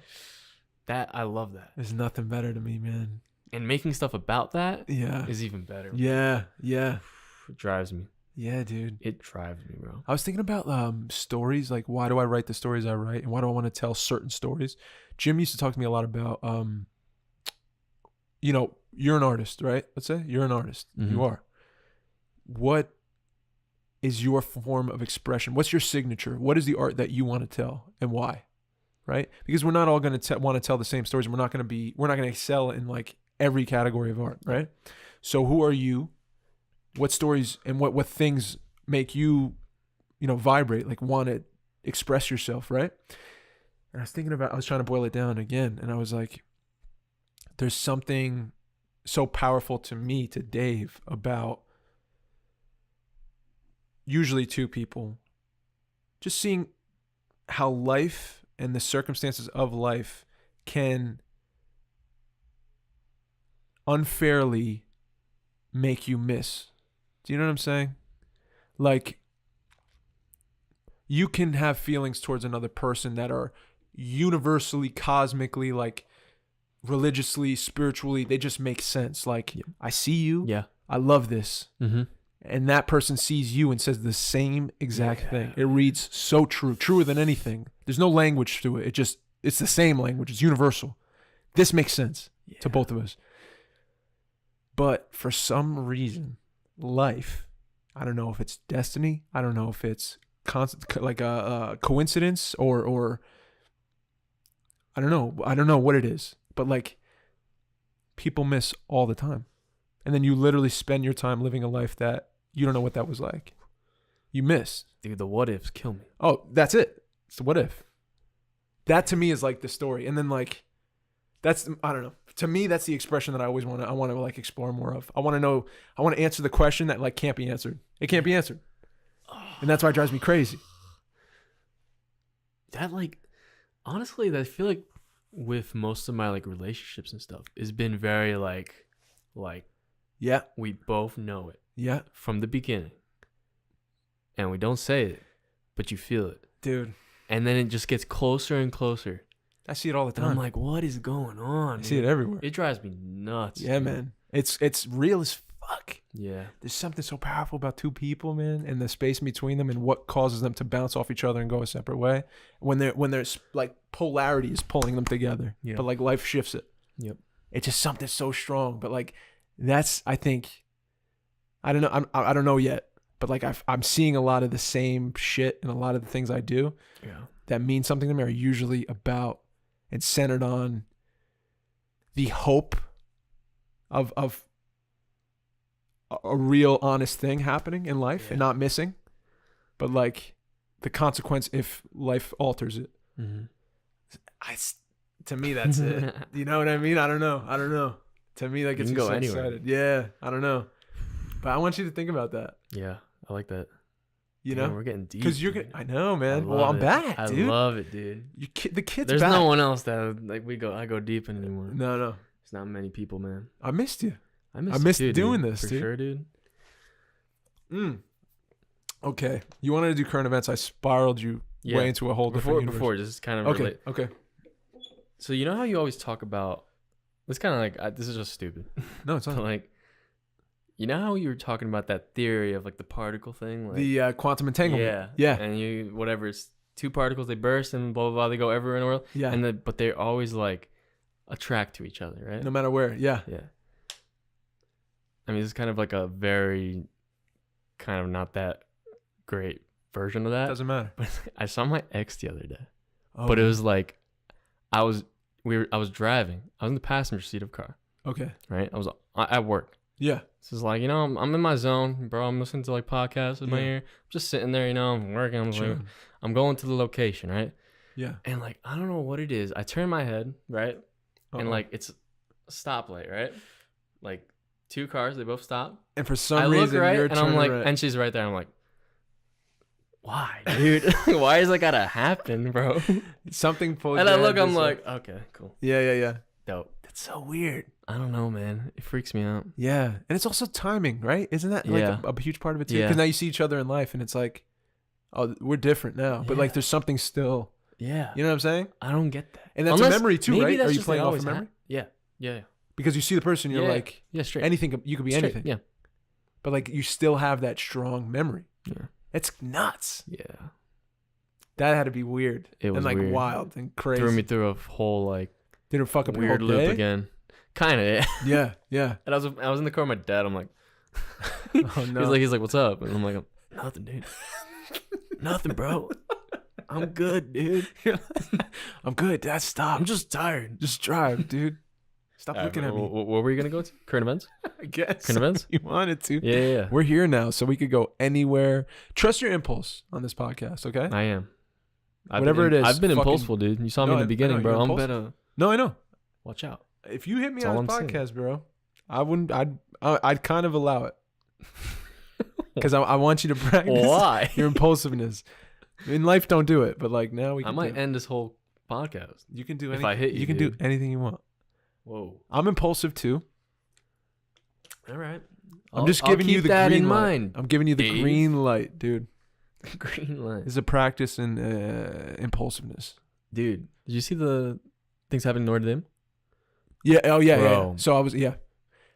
[SPEAKER 1] That I love that.
[SPEAKER 2] There's nothing better to me, man.
[SPEAKER 1] And making stuff about that is even better.
[SPEAKER 2] Yeah.
[SPEAKER 1] It drives me.
[SPEAKER 2] Yeah, dude.
[SPEAKER 1] It drives me, bro.
[SPEAKER 2] I was thinking about stories, like why do I write the stories I write and why do I want to tell certain stories? Jim used to talk to me a lot about you know, you're an artist, right? Let's say you're an artist. Mm-hmm. You are. What is your form of expression? What's your signature? What is the art that you want to tell and why? Right? Because we're not all going to want to tell the same stories. We're not going to excel in like every category of art, right? So who are you? What stories and what things make you, vibrate, like want to express yourself, right? And I was trying to boil it down again, and I was like, there's something so powerful to me, to Dave, about usually two people, just seeing how life and the circumstances of life can unfairly make you miss. Do you know what I'm saying? Like, you can have feelings towards another person that are universally, cosmically, like religiously, spiritually, they just make sense. Like, I see you.
[SPEAKER 1] Yeah.
[SPEAKER 2] I love this.
[SPEAKER 1] Mm-hmm.
[SPEAKER 2] And that person sees you and says the same exact thing. It reads so true, truer than anything. There's no language to it. It's the same language. It's universal. This makes sense to both of us. But for some reason, life, I don't know if it's destiny. I don't know if it's like a coincidence or I don't know. I don't know what it is. But like, people miss all the time. And then you literally spend your time living a life that you don't know what that was like. You miss.
[SPEAKER 1] Dude, the what ifs kill me.
[SPEAKER 2] Oh, that's it. It's the what if. That to me is like the story. And then like, that's, I don't know. To me, that's the expression that I always want to like explore more of. I want to know, I want to answer the question that like can't be answered. It can't be answered. And that's why it drives me crazy.
[SPEAKER 1] That like, honestly, I feel like with most of my like relationships and stuff, it's been very like,
[SPEAKER 2] yeah,
[SPEAKER 1] we both know it.
[SPEAKER 2] Yeah.
[SPEAKER 1] From the beginning. And we don't say it, but you feel it.
[SPEAKER 2] Dude.
[SPEAKER 1] And then it just gets closer and closer.
[SPEAKER 2] I see it all the time.
[SPEAKER 1] And I'm like, what is going on?
[SPEAKER 2] I see it everywhere.
[SPEAKER 1] It drives me nuts.
[SPEAKER 2] Yeah, man. It's real as fuck.
[SPEAKER 1] Yeah.
[SPEAKER 2] There's something so powerful about two people, man, and the space between them and what causes them to bounce off each other and go a separate way. When there's like polarity is pulling them together.
[SPEAKER 1] Yeah.
[SPEAKER 2] But like life shifts it.
[SPEAKER 1] Yep.
[SPEAKER 2] It's just something so strong. But like that's, I think, I don't know. I don't know yet. But like I'm seeing a lot of the same shit in a lot of the things I do.
[SPEAKER 1] Yeah.
[SPEAKER 2] That mean something to me are usually about and centered on the hope of a real honest thing happening in life and not missing, but like the consequence if life alters it.
[SPEAKER 1] Mm-hmm.
[SPEAKER 2] To me, that's it. You know what I mean? I don't know. To me, that gets me so excited. Yeah, I don't know. But I want you to think about that.
[SPEAKER 1] Yeah, I like that.
[SPEAKER 2] You
[SPEAKER 1] Damn,
[SPEAKER 2] know,
[SPEAKER 1] we're getting deep.
[SPEAKER 2] because I know, man. Well, I'm back, dude.
[SPEAKER 1] I love it, dude.
[SPEAKER 2] The kid's
[SPEAKER 1] There's
[SPEAKER 2] back.
[SPEAKER 1] no one else that like I go deep in anymore.
[SPEAKER 2] No.
[SPEAKER 1] There's not many people, man.
[SPEAKER 2] I missed you.
[SPEAKER 1] I missed you too,
[SPEAKER 2] doing
[SPEAKER 1] dude.
[SPEAKER 2] this,
[SPEAKER 1] For
[SPEAKER 2] dude.
[SPEAKER 1] sure, dude.
[SPEAKER 2] Okay, you wanted to do current events. I spiraled you way into a whole different universe.
[SPEAKER 1] Before, just kind of relate.
[SPEAKER 2] Okay.
[SPEAKER 1] So you know how you always talk about? It's kind of like this is just stupid.
[SPEAKER 2] No, it's
[SPEAKER 1] But
[SPEAKER 2] not.
[SPEAKER 1] like, you know how you were talking about that theory of like the particle thing, like,
[SPEAKER 2] The quantum entanglement.
[SPEAKER 1] yeah, and you whatever, it's two particles, they burst and blah blah blah, they go everywhere in the world,
[SPEAKER 2] Yeah.
[SPEAKER 1] and but they're always like attract to each other, right?
[SPEAKER 2] No matter where. Yeah.
[SPEAKER 1] Yeah. I mean, it's kind of like a very kind of not that great version of that.
[SPEAKER 2] Doesn't matter.
[SPEAKER 1] But I saw my ex the other day.
[SPEAKER 2] Oh,
[SPEAKER 1] But it was like I was driving. I was in the passenger seat of a car,
[SPEAKER 2] okay.
[SPEAKER 1] right? I was at work.
[SPEAKER 2] Yeah.
[SPEAKER 1] This is like, I'm in my zone, bro. I'm listening to like podcasts with my
[SPEAKER 2] Yeah.
[SPEAKER 1] ear. I'm just sitting there, I'm working. I'm like,
[SPEAKER 2] Chilling.
[SPEAKER 1] I'm going to the location, right?
[SPEAKER 2] Yeah.
[SPEAKER 1] And like, I don't know what it is. I turn my head, right? And
[SPEAKER 2] Uh-oh.
[SPEAKER 1] like, it's a stoplight, right? Like two cars, they both stop.
[SPEAKER 2] And for some
[SPEAKER 1] I
[SPEAKER 2] reason,
[SPEAKER 1] look right,
[SPEAKER 2] you're
[SPEAKER 1] and I'm
[SPEAKER 2] turning
[SPEAKER 1] like,
[SPEAKER 2] right.
[SPEAKER 1] and she's right there. I'm like, why, dude? Why is that gotta happen, bro?
[SPEAKER 2] Something pulled.
[SPEAKER 1] And
[SPEAKER 2] your
[SPEAKER 1] I look,
[SPEAKER 2] head
[SPEAKER 1] I'm
[SPEAKER 2] this
[SPEAKER 1] like, okay, cool,
[SPEAKER 2] yeah.
[SPEAKER 1] dope.
[SPEAKER 2] That's so weird.
[SPEAKER 1] I don't know, man. It freaks me out.
[SPEAKER 2] Yeah, and it's also timing, right? Isn't that like
[SPEAKER 1] Yeah.
[SPEAKER 2] a huge part of it too?
[SPEAKER 1] Yeah.
[SPEAKER 2] Because now you see each other in life, and it's like, oh, we're different now. But like,
[SPEAKER 1] Yeah.
[SPEAKER 2] there's something still.
[SPEAKER 1] Yeah,
[SPEAKER 2] You know what I'm saying?
[SPEAKER 1] I don't get that.
[SPEAKER 2] And that's
[SPEAKER 1] Unless-
[SPEAKER 2] a memory too,
[SPEAKER 1] maybe
[SPEAKER 2] right?
[SPEAKER 1] that's
[SPEAKER 2] Are you
[SPEAKER 1] just
[SPEAKER 2] playing
[SPEAKER 1] like
[SPEAKER 2] off of
[SPEAKER 1] always
[SPEAKER 2] memory?
[SPEAKER 1] Yeah.
[SPEAKER 2] Because you see the person, you're
[SPEAKER 1] Yeah.
[SPEAKER 2] like,
[SPEAKER 1] Yeah, straight.
[SPEAKER 2] anything. You could be
[SPEAKER 1] Straight,
[SPEAKER 2] anything.
[SPEAKER 1] Yeah.
[SPEAKER 2] But like, you still have that strong memory.
[SPEAKER 1] Yeah.
[SPEAKER 2] It's nuts.
[SPEAKER 1] Yeah.
[SPEAKER 2] That had to be weird.
[SPEAKER 1] It was
[SPEAKER 2] and like
[SPEAKER 1] weird.
[SPEAKER 2] wild and crazy.
[SPEAKER 1] Threw me through a whole like
[SPEAKER 2] Did it fuck up your
[SPEAKER 1] weird
[SPEAKER 2] whole
[SPEAKER 1] loop
[SPEAKER 2] day?
[SPEAKER 1] again. Kind of. Yeah.
[SPEAKER 2] Yeah.
[SPEAKER 1] And I was in the car with my dad. I'm like,
[SPEAKER 2] Oh no.
[SPEAKER 1] he's like, what's up? And I'm like, nothing, dude. Nothing, bro. I'm good, dude.
[SPEAKER 2] I'm good. Dad, stop.
[SPEAKER 1] I'm just tired.
[SPEAKER 2] Just drive, dude. Stop looking at me.
[SPEAKER 1] What were you gonna go to? Current events?
[SPEAKER 2] I guess.
[SPEAKER 1] Current events?
[SPEAKER 2] You wanted to.
[SPEAKER 1] Yeah.
[SPEAKER 2] We're here now, so we could go anywhere. Trust your impulse on this podcast, okay?
[SPEAKER 1] I am.
[SPEAKER 2] Whatever it is,
[SPEAKER 1] I've been
[SPEAKER 2] fucking-
[SPEAKER 1] impulsful, dude. You saw me
[SPEAKER 2] No,
[SPEAKER 1] in the
[SPEAKER 2] I know,
[SPEAKER 1] beginning, bro.
[SPEAKER 2] you're
[SPEAKER 1] I'm
[SPEAKER 2] impulsive.
[SPEAKER 1] better.
[SPEAKER 2] No, I know.
[SPEAKER 1] Watch out.
[SPEAKER 2] If you hit me
[SPEAKER 1] That's
[SPEAKER 2] on
[SPEAKER 1] all
[SPEAKER 2] this
[SPEAKER 1] I'm saying.
[SPEAKER 2] podcast, bro, I wouldn't. I'd kind of allow it because I want you to practice
[SPEAKER 1] Why?
[SPEAKER 2] your impulsiveness. In life, don't do it. But like now, we.
[SPEAKER 1] I
[SPEAKER 2] Can
[SPEAKER 1] might
[SPEAKER 2] do it.
[SPEAKER 1] end this whole podcast.
[SPEAKER 2] You can do
[SPEAKER 1] if
[SPEAKER 2] anything.
[SPEAKER 1] I hit you,
[SPEAKER 2] you can
[SPEAKER 1] dude.
[SPEAKER 2] do anything you want.
[SPEAKER 1] Whoa.
[SPEAKER 2] I'm impulsive too.
[SPEAKER 1] All right.
[SPEAKER 2] I'm just giving you the
[SPEAKER 1] that
[SPEAKER 2] green
[SPEAKER 1] in
[SPEAKER 2] light.
[SPEAKER 1] mind.
[SPEAKER 2] I'm giving you the
[SPEAKER 1] Dave.
[SPEAKER 2] green light, dude.
[SPEAKER 1] Green light.
[SPEAKER 2] This is a practice in impulsiveness.
[SPEAKER 1] Dude, did you see the things happening in Notre-Dame?
[SPEAKER 2] Yeah. Oh yeah.
[SPEAKER 1] Bro.
[SPEAKER 2] Yeah. So I was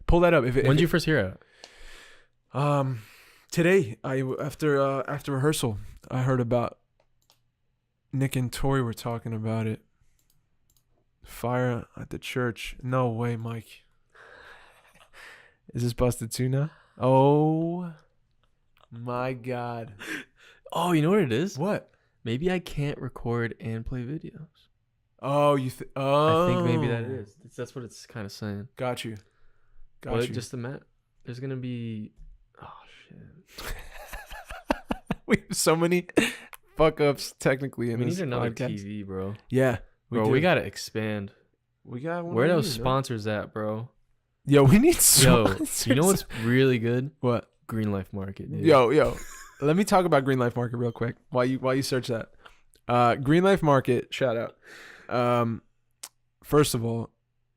[SPEAKER 2] Pull that up.
[SPEAKER 1] When did you first hear it?
[SPEAKER 2] Today after rehearsal, I heard about Nick and Tori were talking about it. Fire at the church. No way, Mike. Is this busted too now? Oh my God.
[SPEAKER 1] Oh, you know what it is?
[SPEAKER 2] What?
[SPEAKER 1] Maybe I can't record and play videos.
[SPEAKER 2] Oh,
[SPEAKER 1] I think maybe that is. That's what it's kind of saying.
[SPEAKER 2] Got you.
[SPEAKER 1] But just the mat. There's gonna be. Oh shit.
[SPEAKER 2] We have so many fuck ups technically in
[SPEAKER 1] We
[SPEAKER 2] this
[SPEAKER 1] need another
[SPEAKER 2] podcast.
[SPEAKER 1] TV, bro.
[SPEAKER 2] Yeah,
[SPEAKER 1] Bro,
[SPEAKER 2] do.
[SPEAKER 1] we gotta expand.
[SPEAKER 2] We got one.
[SPEAKER 1] Where are
[SPEAKER 2] right
[SPEAKER 1] those
[SPEAKER 2] here,
[SPEAKER 1] sponsors at, bro?
[SPEAKER 2] Yo, we need
[SPEAKER 1] Yo,
[SPEAKER 2] sponsors.
[SPEAKER 1] you know what's really good?
[SPEAKER 2] What?
[SPEAKER 1] Green Life Market, dude.
[SPEAKER 2] Yo. Let me talk about Green Life Market real quick while you search that. Green Life Market, shout out. First of all,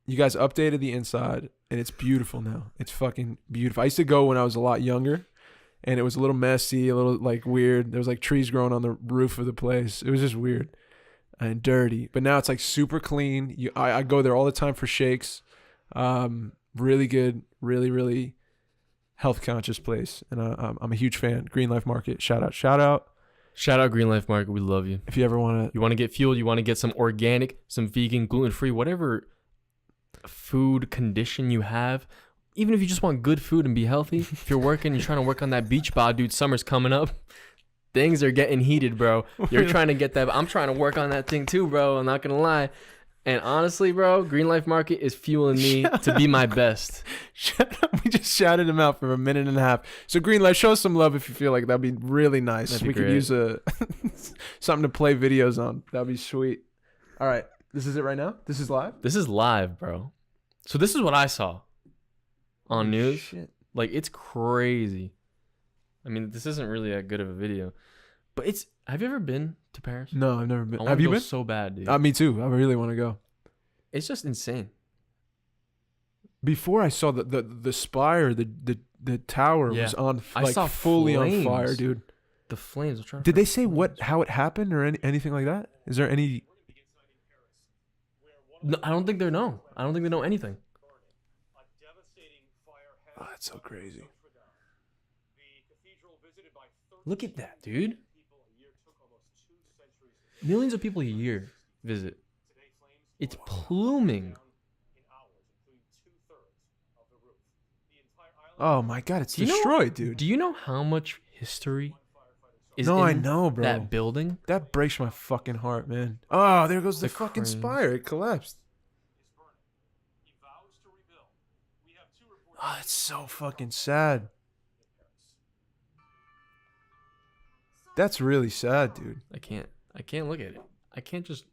[SPEAKER 2] you guys updated the inside and it's beautiful now. It's fucking beautiful. I used to go when I was a lot younger and it was a little messy, a little like weird. There was like trees growing on the roof of the place. It was just weird and dirty. But now it's like super clean. I go there all the time for shakes. Really good, really health conscious place, and I'm a huge fan. Green Life Market, shout out.
[SPEAKER 1] Shout out Green Life Market. We love you.
[SPEAKER 2] If you ever want
[SPEAKER 1] You want to get fueled, you want to get some organic, some vegan, gluten-free, whatever food condition you have. Even if you just want good food and be healthy, if you're working, you're trying to work on that beach bod, dude, summer's coming up. Things are getting heated, bro. You're trying to get that. I'm trying to work on that thing too, bro. I'm not going to lie. And honestly, bro, Green Life Market is fueling me to be my best.
[SPEAKER 2] Shut up. We just shouted him out for a minute and a half. So Green Life, show us some love if you feel like that'd be really nice.
[SPEAKER 1] That'd be
[SPEAKER 2] We could
[SPEAKER 1] great.
[SPEAKER 2] use something to play videos on. That'd be sweet. All right. This is it right now? This is live?
[SPEAKER 1] This is live, bro. So this is what I saw on news.
[SPEAKER 2] Shit.
[SPEAKER 1] Like, it's crazy. I mean, this isn't really that good of a video. But it's... Have you ever been to Paris?
[SPEAKER 2] No, I've never been.
[SPEAKER 1] I wanna
[SPEAKER 2] Have you
[SPEAKER 1] go
[SPEAKER 2] been?
[SPEAKER 1] so bad, dude.
[SPEAKER 2] Me too. I really want to go.
[SPEAKER 1] It's just insane.
[SPEAKER 2] Before I saw the spire, the tower
[SPEAKER 1] Yeah.
[SPEAKER 2] was on
[SPEAKER 1] I
[SPEAKER 2] like
[SPEAKER 1] saw
[SPEAKER 2] fully
[SPEAKER 1] flames.
[SPEAKER 2] on fire, dude.
[SPEAKER 1] The flames. I'm trying to
[SPEAKER 2] Did they
[SPEAKER 1] find
[SPEAKER 2] say
[SPEAKER 1] flames.
[SPEAKER 2] how it happened or anything like that? Is there any?
[SPEAKER 1] No, I don't think they know. I don't think they know anything.
[SPEAKER 2] Oh, that's so crazy.
[SPEAKER 1] Look at that, dude. Millions of people a year visit. It's pluming.
[SPEAKER 2] Oh my God, it's
[SPEAKER 1] Do you know-
[SPEAKER 2] destroyed, dude.
[SPEAKER 1] Do you know how much history is
[SPEAKER 2] No,
[SPEAKER 1] in
[SPEAKER 2] I know, bro.
[SPEAKER 1] that building?
[SPEAKER 2] That breaks my fucking heart, man. Oh, there goes the
[SPEAKER 1] The
[SPEAKER 2] fucking
[SPEAKER 1] cranes.
[SPEAKER 2] spire. It collapsed. Oh, it's so fucking sad. That's really sad, dude.
[SPEAKER 1] I can't look at it. I can't just.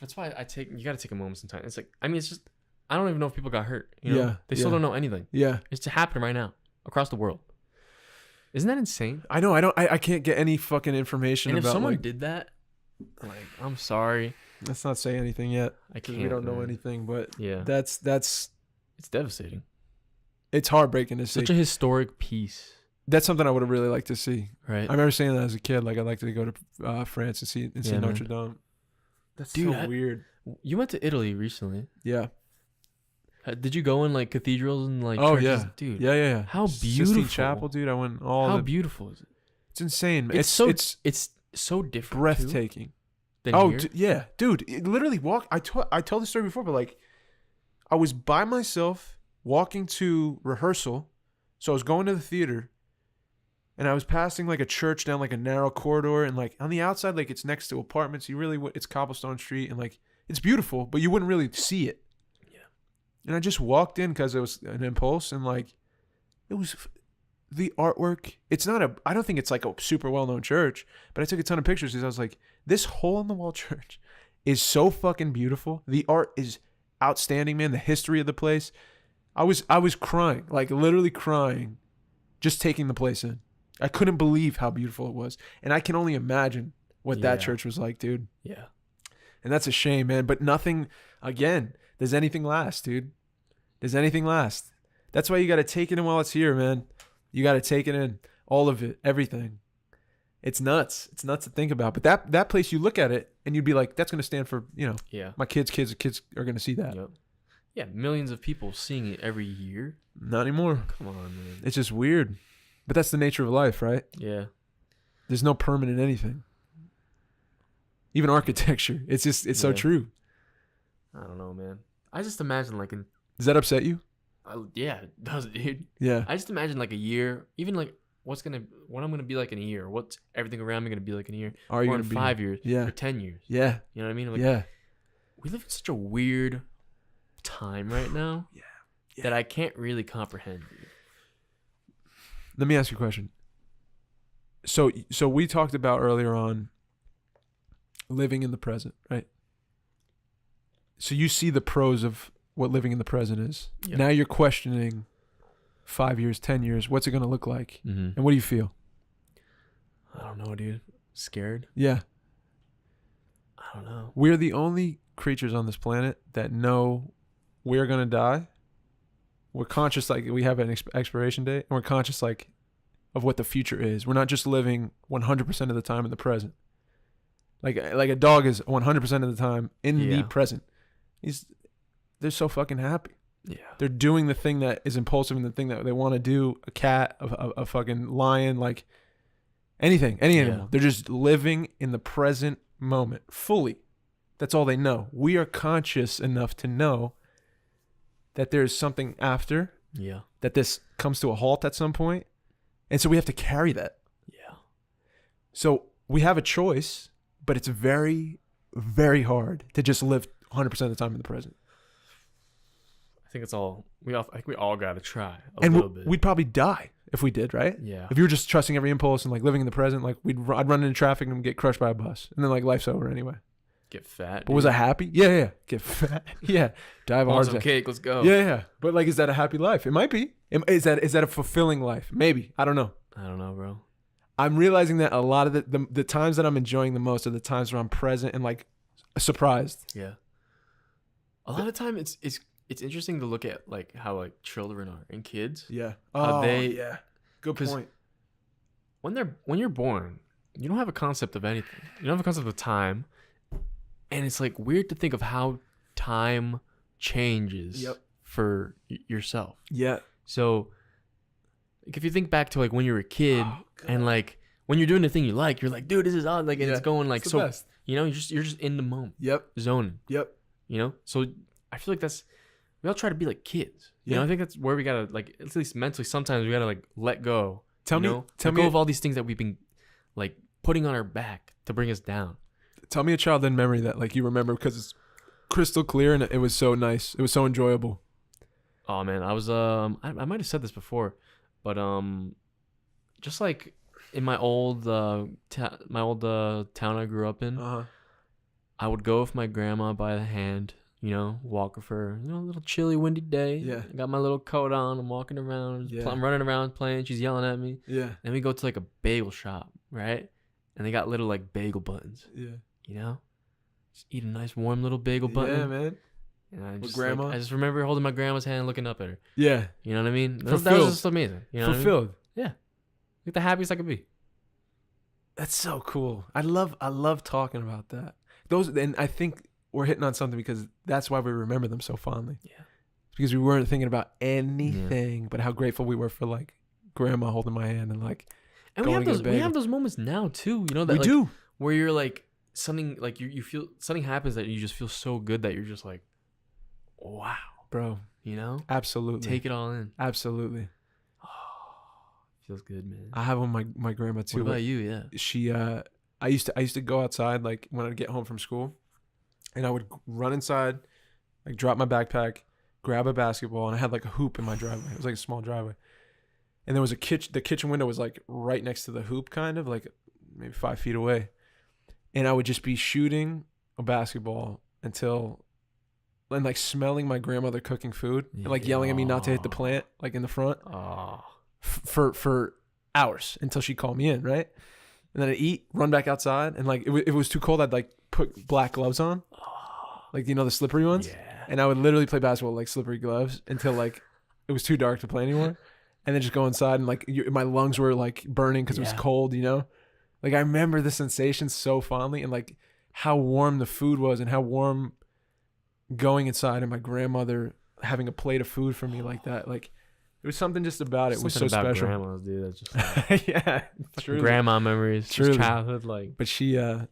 [SPEAKER 1] That's why you gotta take a moment sometimes. It's like, I mean, it's just, I don't even know if people got hurt. You know?
[SPEAKER 2] Yeah,
[SPEAKER 1] They still
[SPEAKER 2] yeah.
[SPEAKER 1] don't know anything.
[SPEAKER 2] Yeah,
[SPEAKER 1] It's happening right now across the world. Isn't that insane?
[SPEAKER 2] I know. I can't get any fucking information
[SPEAKER 1] And if
[SPEAKER 2] about.
[SPEAKER 1] someone
[SPEAKER 2] Like,
[SPEAKER 1] did that, like, I'm sorry.
[SPEAKER 2] let's not say anything yet
[SPEAKER 1] I
[SPEAKER 2] because
[SPEAKER 1] can't.
[SPEAKER 2] we don't know
[SPEAKER 1] man.
[SPEAKER 2] anything. But
[SPEAKER 1] Yeah.
[SPEAKER 2] that's
[SPEAKER 1] It's devastating.
[SPEAKER 2] it's heartbreaking to see.
[SPEAKER 1] Such a historic piece,
[SPEAKER 2] That's something I would have really liked to see.
[SPEAKER 1] right?
[SPEAKER 2] I remember saying that as a kid. Like I'd like to go to France and see
[SPEAKER 1] Yeah, man.
[SPEAKER 2] Notre-Dame. That's
[SPEAKER 1] Dude,
[SPEAKER 2] so weird.
[SPEAKER 1] You went to Italy recently.
[SPEAKER 2] Yeah.
[SPEAKER 1] Did you go in like cathedrals and like
[SPEAKER 2] Oh
[SPEAKER 1] churches?
[SPEAKER 2] yeah,
[SPEAKER 1] Dude.
[SPEAKER 2] Yeah.
[SPEAKER 1] How
[SPEAKER 2] Sistine
[SPEAKER 1] beautiful.
[SPEAKER 2] Chapel, dude. I went all
[SPEAKER 1] How
[SPEAKER 2] the.
[SPEAKER 1] beautiful is it?
[SPEAKER 2] It's insane.
[SPEAKER 1] It's so different. too,
[SPEAKER 2] breathtaking.
[SPEAKER 1] than
[SPEAKER 2] Oh
[SPEAKER 1] here.
[SPEAKER 2] yeah, dude. It literally I told the story before, but like, I was by myself walking to rehearsal, so I was going to the theater, and I was passing like a church down like a narrow corridor, and like on the outside, like it's next to apartments. It's cobblestone street, and like it's beautiful, but you wouldn't really see it.
[SPEAKER 1] Yeah.
[SPEAKER 2] And I just walked in because it was an impulse, and like, it was. The artwork, I don't think it's like a super well-known church, but I took a ton of pictures because I was like, this hole-in-the-wall church is so fucking beautiful. The art is outstanding, man. The history of the place. I was crying, like literally crying, just taking the place in. I couldn't believe how beautiful it was. And I can only imagine what that church was like, dude.
[SPEAKER 1] Yeah.
[SPEAKER 2] And that's a shame, man. But nothing, again, does anything last, dude? Does anything last? That's why you got to take it in while it's here, man. You got to take it in. All of it. Everything. It's nuts. It's nuts to think about. But that place, you look at it and you'd be like, that's going to stand for, my kids are going to see that.
[SPEAKER 1] Yep. Yeah, millions of people seeing it every year.
[SPEAKER 2] Not anymore.
[SPEAKER 1] Come on, man.
[SPEAKER 2] It's just weird. But that's the nature of life, right?
[SPEAKER 1] Yeah.
[SPEAKER 2] There's no permanent anything. Even architecture. It's so true.
[SPEAKER 1] I don't know, man. I just imagine like
[SPEAKER 2] Does that upset you?
[SPEAKER 1] Yeah, it does, dude.
[SPEAKER 2] Yeah.
[SPEAKER 1] I just imagine like a year, even like what I'm gonna be like in a year, what's everything around me gonna be like in a year,
[SPEAKER 2] Are you
[SPEAKER 1] or
[SPEAKER 2] gonna
[SPEAKER 1] in
[SPEAKER 2] be
[SPEAKER 1] 5 years,
[SPEAKER 2] Yeah.
[SPEAKER 1] or 10 years.
[SPEAKER 2] Yeah.
[SPEAKER 1] You know what I mean? Like,
[SPEAKER 2] Yeah.
[SPEAKER 1] we live in such a weird time right now.
[SPEAKER 2] Yeah.
[SPEAKER 1] That I can't really comprehend. Dude.
[SPEAKER 2] Let me ask you a question. So we talked about earlier on living in the present, right? So you see the pros of what living in the present is.
[SPEAKER 1] Yep.
[SPEAKER 2] Now you're questioning 5 years, 10 years, what's it going to look like?
[SPEAKER 1] Mm-hmm.
[SPEAKER 2] And what do you feel?
[SPEAKER 1] I don't know, dude. Scared?
[SPEAKER 2] Yeah.
[SPEAKER 1] I don't know.
[SPEAKER 2] We're the only creatures on this planet that know we're going to die. We're conscious, like we have an expiration date, and we're conscious like of what the future is. We're not just living 100% of the time in the present. Like a dog is 100% of the time in the present. They're so fucking happy.
[SPEAKER 1] Yeah.
[SPEAKER 2] They're doing the thing that is impulsive and the thing that they want to do. A cat, a fucking lion, like anything, any animal. They're just living in the present moment fully. That's all they know. We are conscious enough to know that there's something after.
[SPEAKER 1] Yeah.
[SPEAKER 2] That this comes to a halt at some point. And so we have to carry that.
[SPEAKER 1] Yeah.
[SPEAKER 2] So we have a choice, but it's very, very hard to just live 100% of the time in the present.
[SPEAKER 1] I think we all got to try a little bit.
[SPEAKER 2] We'd probably die if we did, right?
[SPEAKER 1] Yeah.
[SPEAKER 2] If you were just trusting every impulse and like living in the present, like I'd run into traffic and get crushed by a bus, and then like life's over anyway.
[SPEAKER 1] Get fat.
[SPEAKER 2] But was I happy? Yeah. Get fat. Yeah. Die of a heart
[SPEAKER 1] some
[SPEAKER 2] attack.
[SPEAKER 1] cake. Let's go.
[SPEAKER 2] Yeah. But like, is that a happy life? It might be. Is that a fulfilling life? Maybe. I don't know.
[SPEAKER 1] I don't know, bro.
[SPEAKER 2] I'm realizing that a lot of the times that I'm enjoying the most are the times where I'm present and like surprised.
[SPEAKER 1] Yeah. A lot of time it's interesting to look at like how like children are and kids.
[SPEAKER 2] Yeah.
[SPEAKER 1] Yeah.
[SPEAKER 2] Good point.
[SPEAKER 1] When you're born, you don't have a concept of anything. You don't have a concept of time. And it's like weird to think of how time changes for yourself.
[SPEAKER 2] Yeah.
[SPEAKER 1] So like if you think back to like when you were a kid and like when you're doing the thing you like, you're like, dude, this is odd. Like, and it's going like, so, best. You're just in the moment.
[SPEAKER 2] Yep.
[SPEAKER 1] Zoning.
[SPEAKER 2] Yep.
[SPEAKER 1] So I feel like we all try to be like kids. You know, I think that's where we gotta like, at least mentally, sometimes we gotta like let go.
[SPEAKER 2] Tell me
[SPEAKER 1] of all these things that we've been like putting on our back to bring us down.
[SPEAKER 2] Tell me a childhood memory that like you remember because it's crystal clear and it was so nice. It was so enjoyable.
[SPEAKER 1] Oh man, I was I might have said this before, but just like in my old town I grew up in, I would go with my grandma by the hand, walk with her, a little chilly, windy day.
[SPEAKER 2] Yeah.
[SPEAKER 1] I got my little coat on. I'm walking around. I'm running around playing. She's yelling at me.
[SPEAKER 2] Yeah.
[SPEAKER 1] Then we go to like a bagel shop, right? And they got little like bagel buttons.
[SPEAKER 2] Yeah.
[SPEAKER 1] Just eat a nice warm little bagel button.
[SPEAKER 2] Yeah, man.
[SPEAKER 1] And I
[SPEAKER 2] grandma?
[SPEAKER 1] I just remember holding my grandma's hand and looking up at her.
[SPEAKER 2] Yeah.
[SPEAKER 1] You know what I mean? That was just amazing.
[SPEAKER 2] Fulfilled.
[SPEAKER 1] What I mean? Yeah. Like the happiest I could be.
[SPEAKER 2] That's so cool. I love talking about that. And I think we're hitting on something because that's why we remember them so fondly.
[SPEAKER 1] Yeah.
[SPEAKER 2] It's because we weren't thinking about anything but how grateful we were for like grandma holding my hand and like
[SPEAKER 1] we have those moments now too, that
[SPEAKER 2] we do.
[SPEAKER 1] Where you're like something like you feel something happens that you just feel so good that you're just like, wow,
[SPEAKER 2] bro. Absolutely.
[SPEAKER 1] Take it all in.
[SPEAKER 2] Absolutely.
[SPEAKER 1] Feels good, man.
[SPEAKER 2] I have one my grandma too.
[SPEAKER 1] What about you? Yeah.
[SPEAKER 2] She I used to go outside like when I'd get home from school, and I would run inside, like drop my backpack, grab a basketball, and I had like a hoop in my driveway. It was like a small driveway, and there was a the kitchen window was like right next to the hoop, kind of like maybe 5 feet away, and I would just be shooting a basketball until and like smelling my grandmother cooking food and like yelling at me not to hit the plant like in the front for hours until she called me in, right? And then I'd eat, run back outside, and like if it was too cold, I'd like put black gloves on, like, you know, the slippery ones.
[SPEAKER 1] Yeah.
[SPEAKER 2] And I would literally play basketball with like slippery gloves until like it was too dark to play anymore. And then just go inside and like my lungs were like burning because it was cold, you know? Like I remember the sensation so fondly, and like how warm the food was and how warm going inside and my grandmother having a plate of food for me like that. Like there was something just about it. It was so
[SPEAKER 1] about
[SPEAKER 2] special.
[SPEAKER 1] Grandmas, dude. That's just like,
[SPEAKER 2] Yeah. Truly.
[SPEAKER 1] grandma memories. Just childhood. Like,
[SPEAKER 2] But she, so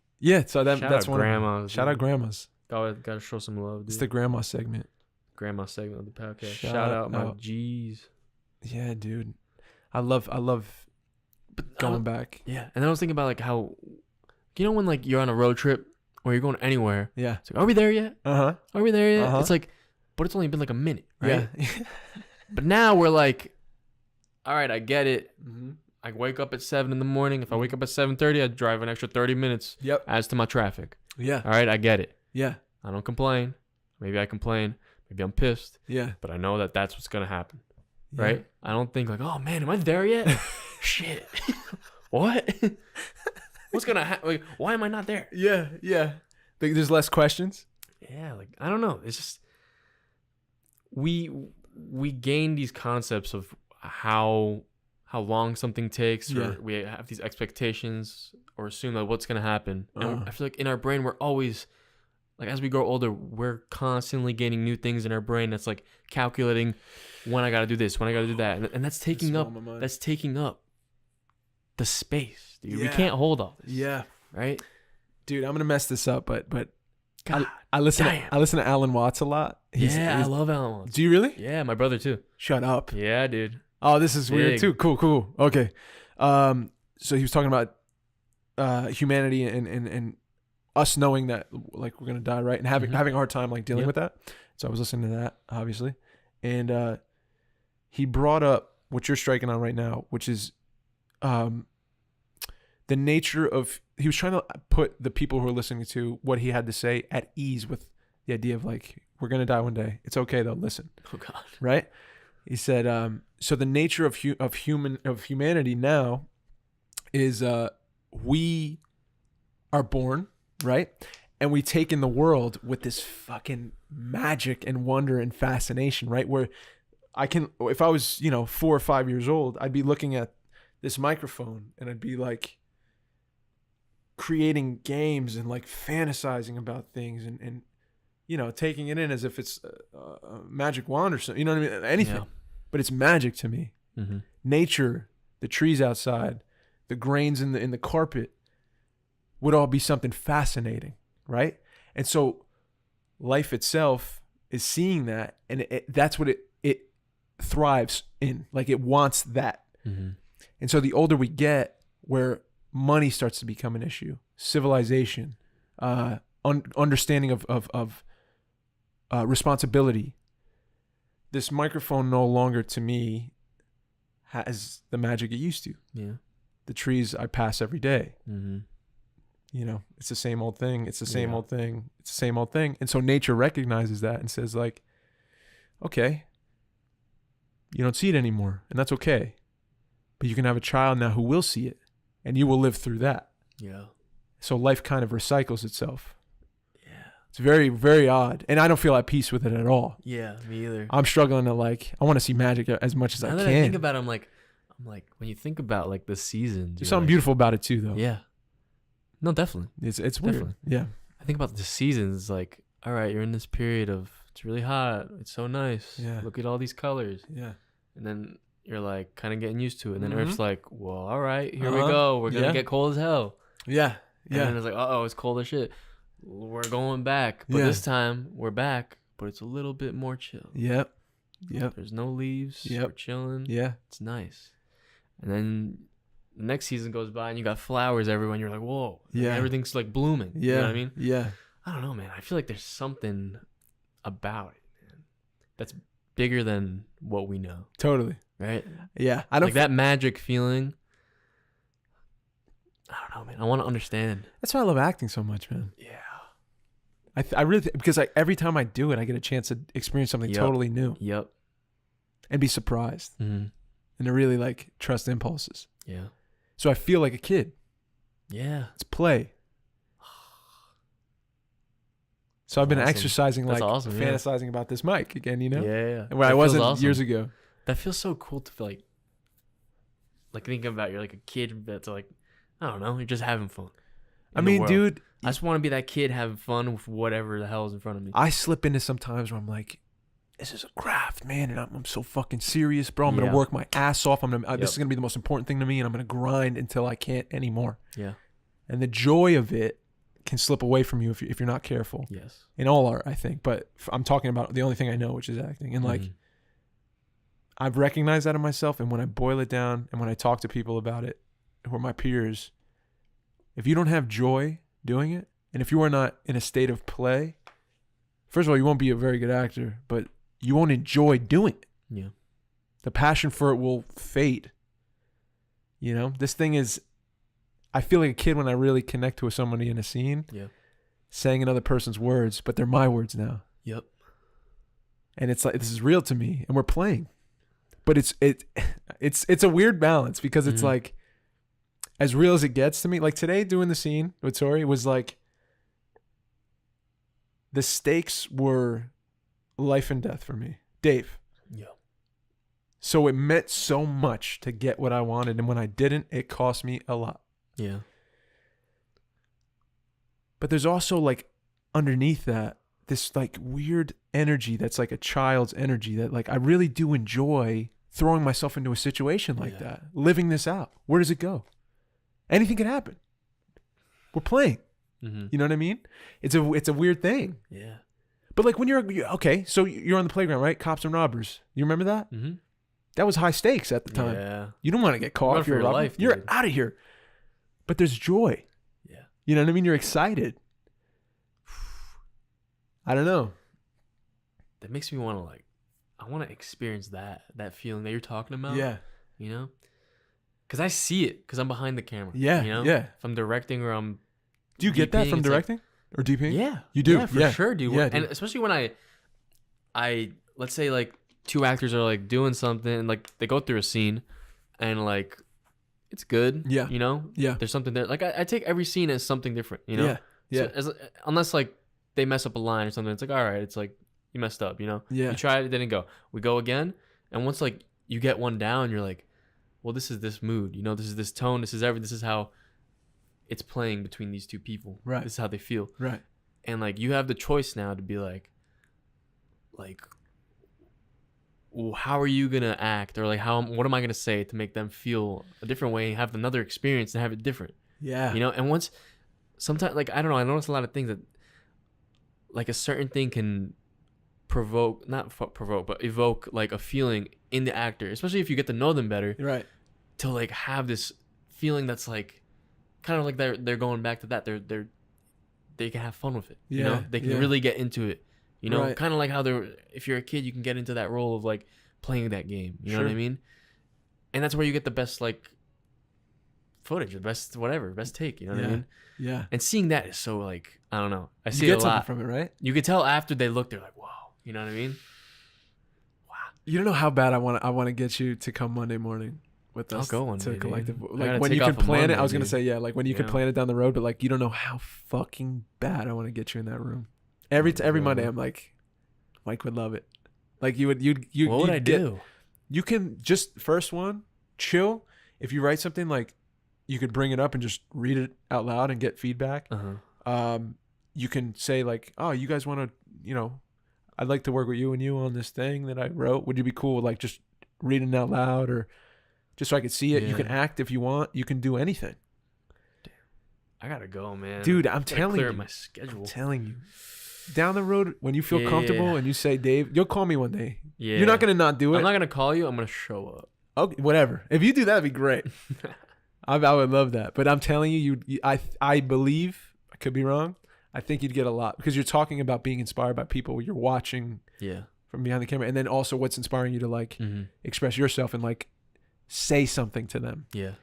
[SPEAKER 2] that's one
[SPEAKER 1] grandmas.
[SPEAKER 2] Shout out grandmas.
[SPEAKER 1] Gotta show some love, dude.
[SPEAKER 2] It's the grandma segment.
[SPEAKER 1] Grandma segment of the podcast.
[SPEAKER 2] Shout
[SPEAKER 1] Shout out my
[SPEAKER 2] out.
[SPEAKER 1] G's.
[SPEAKER 2] Yeah, dude. I love going back.
[SPEAKER 1] Yeah. And then I was thinking about like how, you know, when like you're on a road trip or you're going anywhere.
[SPEAKER 2] Yeah.
[SPEAKER 1] It's like, are we there yet?
[SPEAKER 2] Uh-huh.
[SPEAKER 1] Are we there yet?
[SPEAKER 2] Uh-huh.
[SPEAKER 1] It's like, but it's only been like a minute, right?
[SPEAKER 2] Yeah.
[SPEAKER 1] But now we're like, all right, I get it.
[SPEAKER 2] Mm-hmm.
[SPEAKER 1] I wake up at 7 in the morning. If I wake up at 7:30, I drive an extra 30 minutes.
[SPEAKER 2] Yep.
[SPEAKER 1] Adds to my traffic.
[SPEAKER 2] Yeah.
[SPEAKER 1] All right, I get it.
[SPEAKER 2] Yeah.
[SPEAKER 1] I don't complain. Maybe I complain. Maybe I'm pissed.
[SPEAKER 2] Yeah.
[SPEAKER 1] But I know that that's what's going to happen.
[SPEAKER 2] Yeah.
[SPEAKER 1] Right? I don't think like, oh man, am I there yet? Shit. What? What's going to happen? Like, why am I not there?
[SPEAKER 2] Yeah. Yeah. Think there's less questions?
[SPEAKER 1] Yeah, like I don't know. It's just we gain these concepts of how long something takes, or
[SPEAKER 2] Yeah.
[SPEAKER 1] we have these expectations or assume that what's going to happen. And
[SPEAKER 2] Uh-huh.
[SPEAKER 1] I feel like in our brain we're always like, as we grow older, we're constantly gaining new things in our brain that's like calculating when I got to do this, when I got to do that. And that's taking up the space, dude. We
[SPEAKER 2] Yeah.
[SPEAKER 1] can't hold all this.
[SPEAKER 2] Yeah.
[SPEAKER 1] Right?
[SPEAKER 2] Dude, I'm going to mess this up, but
[SPEAKER 1] God,
[SPEAKER 2] I listen
[SPEAKER 1] damn.
[SPEAKER 2] I listen to Alan Watts a lot.
[SPEAKER 1] I love Alan Watts.
[SPEAKER 2] Do you really?
[SPEAKER 1] Yeah, my brother too.
[SPEAKER 2] Shut up.
[SPEAKER 1] Yeah, dude.
[SPEAKER 2] Oh, this is weird
[SPEAKER 1] Big.
[SPEAKER 2] too. Cool. Okay. So he was talking about humanity and us knowing that like we're gonna die, right? And having a hard time like dealing
[SPEAKER 1] Yep.
[SPEAKER 2] with that. So I was listening to that, obviously. And he brought up what you're striking on right now, which is the nature of, he was trying to put the people who are listening to what he had to say at ease with the idea of like, we're gonna die one day. It's okay though, listen.
[SPEAKER 1] Oh God.
[SPEAKER 2] Right? He said, so the nature of humanity now is we are born, right? And we take in the world with this fucking magic and wonder and fascination, right? Where if I was, 4 or 5 years old, I'd be looking at this microphone and I'd be like creating games and like fantasizing about things and taking it in as if it's a magic wand or something, you know what I mean? Anything.
[SPEAKER 1] Yeah.
[SPEAKER 2] But it's magic to me.
[SPEAKER 1] Mm-hmm.
[SPEAKER 2] Nature, the trees outside, the grains in the carpet would all be something fascinating, right? And so life itself is seeing that, and that's what it thrives in. Like it wants that.
[SPEAKER 1] Mm-hmm.
[SPEAKER 2] And so the older we get, where money starts to become an issue, civilization, understanding of responsibility, this microphone no longer to me has the magic it used to.
[SPEAKER 1] Yeah.
[SPEAKER 2] The trees I pass every day.
[SPEAKER 1] Mm-hmm.
[SPEAKER 2] It's the same old thing. It's the same
[SPEAKER 1] Yeah.
[SPEAKER 2] old thing. It's the same old thing. And so nature recognizes that and says like, okay, you don't see it anymore, and that's okay. But you can have a child now who will see it, and you will live through that.
[SPEAKER 1] Yeah.
[SPEAKER 2] So life kind of recycles itself.
[SPEAKER 1] Yeah.
[SPEAKER 2] It's very, very odd. And I don't feel at peace with it at all.
[SPEAKER 1] Yeah, me either.
[SPEAKER 2] I'm struggling to I want to see magic as much as
[SPEAKER 1] Now
[SPEAKER 2] I
[SPEAKER 1] that
[SPEAKER 2] can.
[SPEAKER 1] I think about it, I'm like, when you think about like the seasons,
[SPEAKER 2] There's something beautiful about it too, though.
[SPEAKER 1] Yeah. No, definitely.
[SPEAKER 2] It's weird.
[SPEAKER 1] Definitely.
[SPEAKER 2] Yeah.
[SPEAKER 1] I think about the seasons, like, all right, you're in this period of it's really hot, it's so nice.
[SPEAKER 2] Yeah.
[SPEAKER 1] Look at all these colors.
[SPEAKER 2] Yeah.
[SPEAKER 1] And then you're like kind of getting used to it. And then
[SPEAKER 2] Mhm.
[SPEAKER 1] Earth's like, well, all right, here we
[SPEAKER 2] Uh-huh.
[SPEAKER 1] go. We're gonna
[SPEAKER 2] Yeah.
[SPEAKER 1] get cold as hell.
[SPEAKER 2] Yeah.
[SPEAKER 1] And then it's like, oh, it's cold as shit. We're going back. But
[SPEAKER 2] Yeah.
[SPEAKER 1] this time we're back, but it's a little bit more chill.
[SPEAKER 2] Yep.
[SPEAKER 1] There's no leaves.
[SPEAKER 2] Yep.
[SPEAKER 1] We're chilling.
[SPEAKER 2] Yeah.
[SPEAKER 1] It's nice. And then the next season goes by and you got flowers everywhere and you're like, whoa.
[SPEAKER 2] Yeah.
[SPEAKER 1] Everything's like blooming.
[SPEAKER 2] Yeah.
[SPEAKER 1] You know what I mean?
[SPEAKER 2] Yeah.
[SPEAKER 1] I don't know, man. I feel like there's something about it, man, that's bigger than what we know.
[SPEAKER 2] Totally.
[SPEAKER 1] Right?
[SPEAKER 2] Yeah. I don't
[SPEAKER 1] like that magic feeling. I don't know, man. I want to understand.
[SPEAKER 2] That's why I love acting so much, man.
[SPEAKER 1] Yeah.
[SPEAKER 2] I really because every time I do it, I get a chance to experience something totally new.
[SPEAKER 1] Yep.
[SPEAKER 2] And be surprised.
[SPEAKER 1] Mm-hmm.
[SPEAKER 2] And to really like trust impulses.
[SPEAKER 1] Yeah.
[SPEAKER 2] So I feel like a kid.
[SPEAKER 1] Yeah.
[SPEAKER 2] It's play. So I've been
[SPEAKER 1] Awesome.
[SPEAKER 2] exercising,
[SPEAKER 1] That's
[SPEAKER 2] like
[SPEAKER 1] awesome,
[SPEAKER 2] fantasizing about this mic again, you know?
[SPEAKER 1] Yeah.
[SPEAKER 2] Where I
[SPEAKER 1] That feels
[SPEAKER 2] wasn't
[SPEAKER 1] awesome.
[SPEAKER 2] years ago.
[SPEAKER 1] That feels so cool to feel like thinking about you're like a kid that's like, I don't know, you're just having fun.
[SPEAKER 2] I mean, dude,
[SPEAKER 1] I just want to be that kid having fun with whatever the hell is in front of me.
[SPEAKER 2] I slip into sometimes where I'm like, this is a craft, man, and I'm so fucking serious, bro. I'm gonna
[SPEAKER 1] Yeah.
[SPEAKER 2] work my ass off. This
[SPEAKER 1] Yep.
[SPEAKER 2] is gonna be the most important thing to me, and I'm gonna grind until I can't anymore.
[SPEAKER 1] Yeah.
[SPEAKER 2] And the joy of it can slip away from you if you're not careful.
[SPEAKER 1] Yes.
[SPEAKER 2] In all art, I think, but I'm talking about the only thing I know, which is acting, and like.
[SPEAKER 1] Mhm.
[SPEAKER 2] I've recognized that in myself, and when I boil it down and when I talk to people about it who are my peers, if you don't have joy doing it, and if you are not in a state of play, first of all, you won't be a very good actor, but you won't enjoy doing it.
[SPEAKER 1] Yeah.
[SPEAKER 2] The passion for it will fade. You know, this thing is, I feel like a kid when I really connect to somebody in a scene,
[SPEAKER 1] Yeah.
[SPEAKER 2] saying another person's words, but they're my words now.
[SPEAKER 1] Yep.
[SPEAKER 2] And it's like, this is real to me, and we're playing. But it's a weird balance because it's
[SPEAKER 1] Mhm.
[SPEAKER 2] like as real as it gets to me. Like today doing the scene with Tori was like the stakes were life and death for me. Dave.
[SPEAKER 1] Yeah.
[SPEAKER 2] So it meant so much to get what I wanted, and when I didn't, it cost me a lot.
[SPEAKER 1] Yeah.
[SPEAKER 2] But there's also like underneath that this like weird energy that's like a child's energy that like I really do enjoy throwing myself into a situation like that, living this out. Where does it go? Anything can happen. We're playing.
[SPEAKER 1] Mm-hmm.
[SPEAKER 2] You know what I mean? It's a weird thing.
[SPEAKER 1] Yeah.
[SPEAKER 2] But like when you're okay, so you're on the playground, right? Cops and robbers. You remember that?
[SPEAKER 1] Mm-hmm.
[SPEAKER 2] That was high stakes at the time.
[SPEAKER 1] Yeah.
[SPEAKER 2] You don't want to get caught
[SPEAKER 1] Run
[SPEAKER 2] if you're
[SPEAKER 1] for
[SPEAKER 2] a
[SPEAKER 1] your
[SPEAKER 2] robber.
[SPEAKER 1] life,
[SPEAKER 2] You're
[SPEAKER 1] dude.
[SPEAKER 2] out of here. But there's joy.
[SPEAKER 1] Yeah.
[SPEAKER 2] You know what I mean? You're excited. I don't know.
[SPEAKER 1] That makes me want to I want to experience that feeling that you're talking about.
[SPEAKER 2] Yeah.
[SPEAKER 1] You know? Because I see it because I'm behind the camera.
[SPEAKER 2] Yeah.
[SPEAKER 1] You know?
[SPEAKER 2] Yeah.
[SPEAKER 1] If I'm directing or I'm
[SPEAKER 2] Do you get that
[SPEAKER 1] DPing,
[SPEAKER 2] from
[SPEAKER 1] it's like-
[SPEAKER 2] directing or DPing?
[SPEAKER 1] Yeah.
[SPEAKER 2] You do?
[SPEAKER 1] Yeah, for
[SPEAKER 2] Yeah.
[SPEAKER 1] sure, dude.
[SPEAKER 2] Yeah,
[SPEAKER 1] And
[SPEAKER 2] dude.
[SPEAKER 1] especially when I let's say like two actors are like doing something and like they go through a scene and like it's good.
[SPEAKER 2] Yeah.
[SPEAKER 1] You know?
[SPEAKER 2] Yeah.
[SPEAKER 1] There's something there. Like I take every scene as something different, you know?
[SPEAKER 2] Yeah. Yeah.
[SPEAKER 1] So unless like they mess up a line or something, it's like, all right, it's like you messed up, you know?
[SPEAKER 2] Yeah.
[SPEAKER 1] You tried, it didn't go. We go again. And once like you get one down, you're like, well, this is this mood, you know, this is this tone, this is how it's playing between these two people.
[SPEAKER 2] Right.
[SPEAKER 1] This is how they feel.
[SPEAKER 2] Right.
[SPEAKER 1] And like you have the choice now to be like well, how are you gonna act, or like what am I gonna say to make them feel a different way, have another experience and have it different,
[SPEAKER 2] Yeah.
[SPEAKER 1] you know? And once sometimes like I don't know, I notice a lot of things that like a certain thing can evoke like a feeling in the actor, especially if you get to know them better,
[SPEAKER 2] Right.
[SPEAKER 1] to like have this feeling that's like kind of like they're going back to that, they can have fun with it, you know?
[SPEAKER 2] Yeah,
[SPEAKER 1] They can
[SPEAKER 2] yeah.
[SPEAKER 1] really get into it, you know?
[SPEAKER 2] Right.
[SPEAKER 1] Kind of like how if you're a kid, you can get into that role of like playing that game, you know what I
[SPEAKER 2] Sure.
[SPEAKER 1] mean? And that's where you get the best like footage, the best whatever, best take, you know what I
[SPEAKER 2] Yeah.
[SPEAKER 1] mean?
[SPEAKER 2] Yeah.
[SPEAKER 1] And seeing that is so like, I don't know, I
[SPEAKER 2] You
[SPEAKER 1] see
[SPEAKER 2] get
[SPEAKER 1] it a
[SPEAKER 2] something
[SPEAKER 1] lot.
[SPEAKER 2] from it, right?
[SPEAKER 1] You could tell after they look, they're like, wow, you know what I mean?
[SPEAKER 2] You don't know how bad I want to get you to come Monday morning with
[SPEAKER 1] I'll
[SPEAKER 2] us
[SPEAKER 1] go one
[SPEAKER 2] to
[SPEAKER 1] day,
[SPEAKER 2] collective.
[SPEAKER 1] dude. I
[SPEAKER 2] Like
[SPEAKER 1] gotta
[SPEAKER 2] when
[SPEAKER 1] take
[SPEAKER 2] you can
[SPEAKER 1] off a
[SPEAKER 2] plan it.
[SPEAKER 1] Monday,
[SPEAKER 2] I was gonna
[SPEAKER 1] dude.
[SPEAKER 2] say yeah, like when you can
[SPEAKER 1] Yeah.
[SPEAKER 2] plan it down the road, but like you don't know how fucking bad I want to get you in that room. Every
[SPEAKER 1] Oh,
[SPEAKER 2] Monday
[SPEAKER 1] God.
[SPEAKER 2] I'm like, Mike would love it. Like you
[SPEAKER 1] What would I do?
[SPEAKER 2] You can just first one chill. If you write something like, you could bring it up and just read it out loud and get feedback.
[SPEAKER 1] Uh-huh.
[SPEAKER 2] You can say like, oh, you guys want to, you know, I'd like to work with you and you on this thing that I wrote. Would you be cool with like just reading it out loud, or just so I could see it? You
[SPEAKER 1] Yeah.
[SPEAKER 2] can act if you want. You can do anything.
[SPEAKER 1] I gotta go, man.
[SPEAKER 2] Dude, I'm
[SPEAKER 1] Gotta
[SPEAKER 2] telling
[SPEAKER 1] clear
[SPEAKER 2] you.
[SPEAKER 1] up my schedule.
[SPEAKER 2] I'm telling you. Down the road, when you feel
[SPEAKER 1] Yeah.
[SPEAKER 2] comfortable and you say, Dave, you'll call me one day.
[SPEAKER 1] Yeah.
[SPEAKER 2] You're not going to not do it.
[SPEAKER 1] I'm not gonna call you. I'm gonna show up.
[SPEAKER 2] Okay, whatever. If you do that, that'd be great. I would love that. But I'm telling you, I believe, I could be wrong, I think you'd get a lot, because you're talking about being inspired by people you're watching
[SPEAKER 1] Yeah.
[SPEAKER 2] from behind the camera, and then also what's inspiring you to like
[SPEAKER 1] Mm-hmm.
[SPEAKER 2] express yourself and like say something to them.
[SPEAKER 1] Yeah.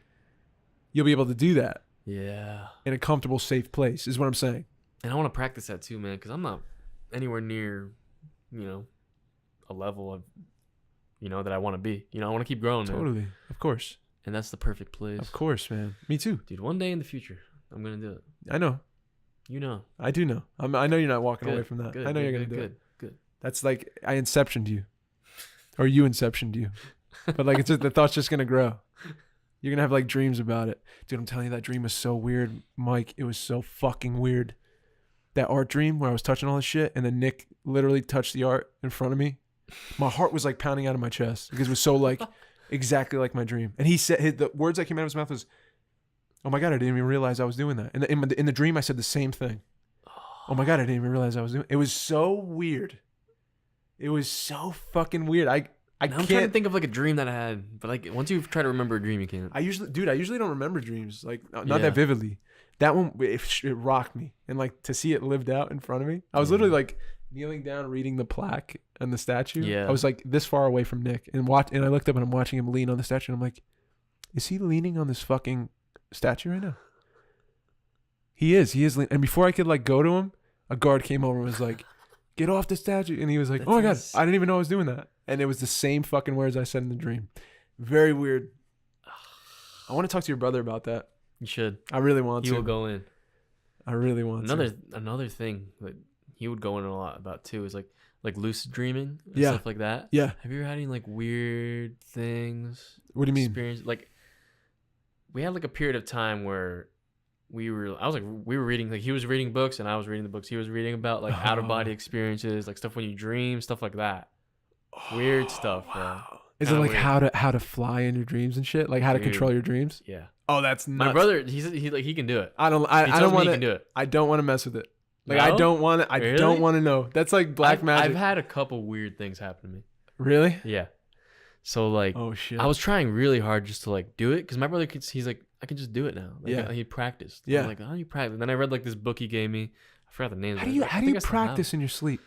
[SPEAKER 2] You'll be able to do that
[SPEAKER 1] Yeah.
[SPEAKER 2] in a comfortable, safe place, is what I'm saying.
[SPEAKER 1] And I want to practice that too, man, because I'm not anywhere near, you know, a level of, you know, that I want to be. You know, I want to keep growing, man.
[SPEAKER 2] Totally. Of course.
[SPEAKER 1] And that's the perfect place.
[SPEAKER 2] Of course, man. Me too.
[SPEAKER 1] Dude, one day in the future, I'm going to do it.
[SPEAKER 2] I know.
[SPEAKER 1] You know.
[SPEAKER 2] I do know. I know you're not walking
[SPEAKER 1] Good,
[SPEAKER 2] away from that.
[SPEAKER 1] good,
[SPEAKER 2] I know
[SPEAKER 1] good,
[SPEAKER 2] you're going to
[SPEAKER 1] good,
[SPEAKER 2] do it.
[SPEAKER 1] Good.
[SPEAKER 2] That's like I inceptioned you. Or you inceptioned you. But like it's just, the thought's just going to grow. You're going to have like dreams about it. Dude, I'm telling you, that dream was so weird, Mike. It was so fucking weird. That art dream where I was touching all this shit and then Nick literally touched the art in front of me. My heart was like pounding out of my chest because it was so like exactly like my dream. And he said the words that came out of his mouth was, "Oh my God, I didn't even realize I was doing that." And in the dream, I said the same thing. Oh my God, I didn't even realize I was doing it. It was so weird. It was so fucking weird. I'm
[SPEAKER 1] trying to think of like a dream that I had, but like once you try to remember a dream, you can't.
[SPEAKER 2] I usually don't remember dreams, like not that vividly. That one, it rocked me. And like to see it lived out in front of me, I was literally like kneeling down reading the plaque and the statue.
[SPEAKER 1] Yeah.
[SPEAKER 2] I was like this far away from Nick and I looked up and I'm watching him lean on the statue and I'm like, is he leaning on this fucking statue right now? He is leaning. And before I could like go to him, a guard came over and was like, "Get off the statue." And he was like, "Oh my God, I didn't even know I was doing that." And it was the same fucking words I said in the dream. Very weird. I want to talk to your brother about that.
[SPEAKER 1] You should.
[SPEAKER 2] I really want
[SPEAKER 1] He
[SPEAKER 2] to.
[SPEAKER 1] will go in.
[SPEAKER 2] I really want to.
[SPEAKER 1] Another thing that he would go in a lot about too is like lucid dreaming and
[SPEAKER 2] Yeah.
[SPEAKER 1] stuff like that.
[SPEAKER 2] Yeah.
[SPEAKER 1] Have you ever had any like weird things?
[SPEAKER 2] What do you mean?
[SPEAKER 1] Experience like we had like a period of time where we were reading, like he was reading books and I was reading the books he was reading about, like out of body experiences, like stuff when you dream, stuff like that. Weird stuff,
[SPEAKER 2] Wow.
[SPEAKER 1] bro.
[SPEAKER 2] Is it
[SPEAKER 1] Kinda
[SPEAKER 2] like
[SPEAKER 1] weird.
[SPEAKER 2] how to fly in your dreams and shit? Like how to
[SPEAKER 1] Dude.
[SPEAKER 2] control your dreams?
[SPEAKER 1] Yeah.
[SPEAKER 2] Oh, that's nuts.
[SPEAKER 1] My brother, he can do it.
[SPEAKER 2] I don't
[SPEAKER 1] He tells me
[SPEAKER 2] want
[SPEAKER 1] he can do
[SPEAKER 2] to.
[SPEAKER 1] it.
[SPEAKER 2] I don't want to mess with it. Like
[SPEAKER 1] No?
[SPEAKER 2] I don't want to. I
[SPEAKER 1] Really?
[SPEAKER 2] don't want to know. That's like black magic.
[SPEAKER 1] I've had a couple weird things happen to me.
[SPEAKER 2] Really?
[SPEAKER 1] Yeah. So like,
[SPEAKER 2] Oh shit.
[SPEAKER 1] I was trying really hard just to like do it because my brother he's like, I can just do it now. Like,
[SPEAKER 2] Yeah.
[SPEAKER 1] He practiced.
[SPEAKER 2] Yeah.
[SPEAKER 1] I'm like, how do you practice? And then I read like this book he gave me. I forgot the name.
[SPEAKER 2] How
[SPEAKER 1] of
[SPEAKER 2] do
[SPEAKER 1] it.
[SPEAKER 2] you
[SPEAKER 1] I
[SPEAKER 2] how do
[SPEAKER 1] think
[SPEAKER 2] you
[SPEAKER 1] I still have
[SPEAKER 2] practice in your sleep?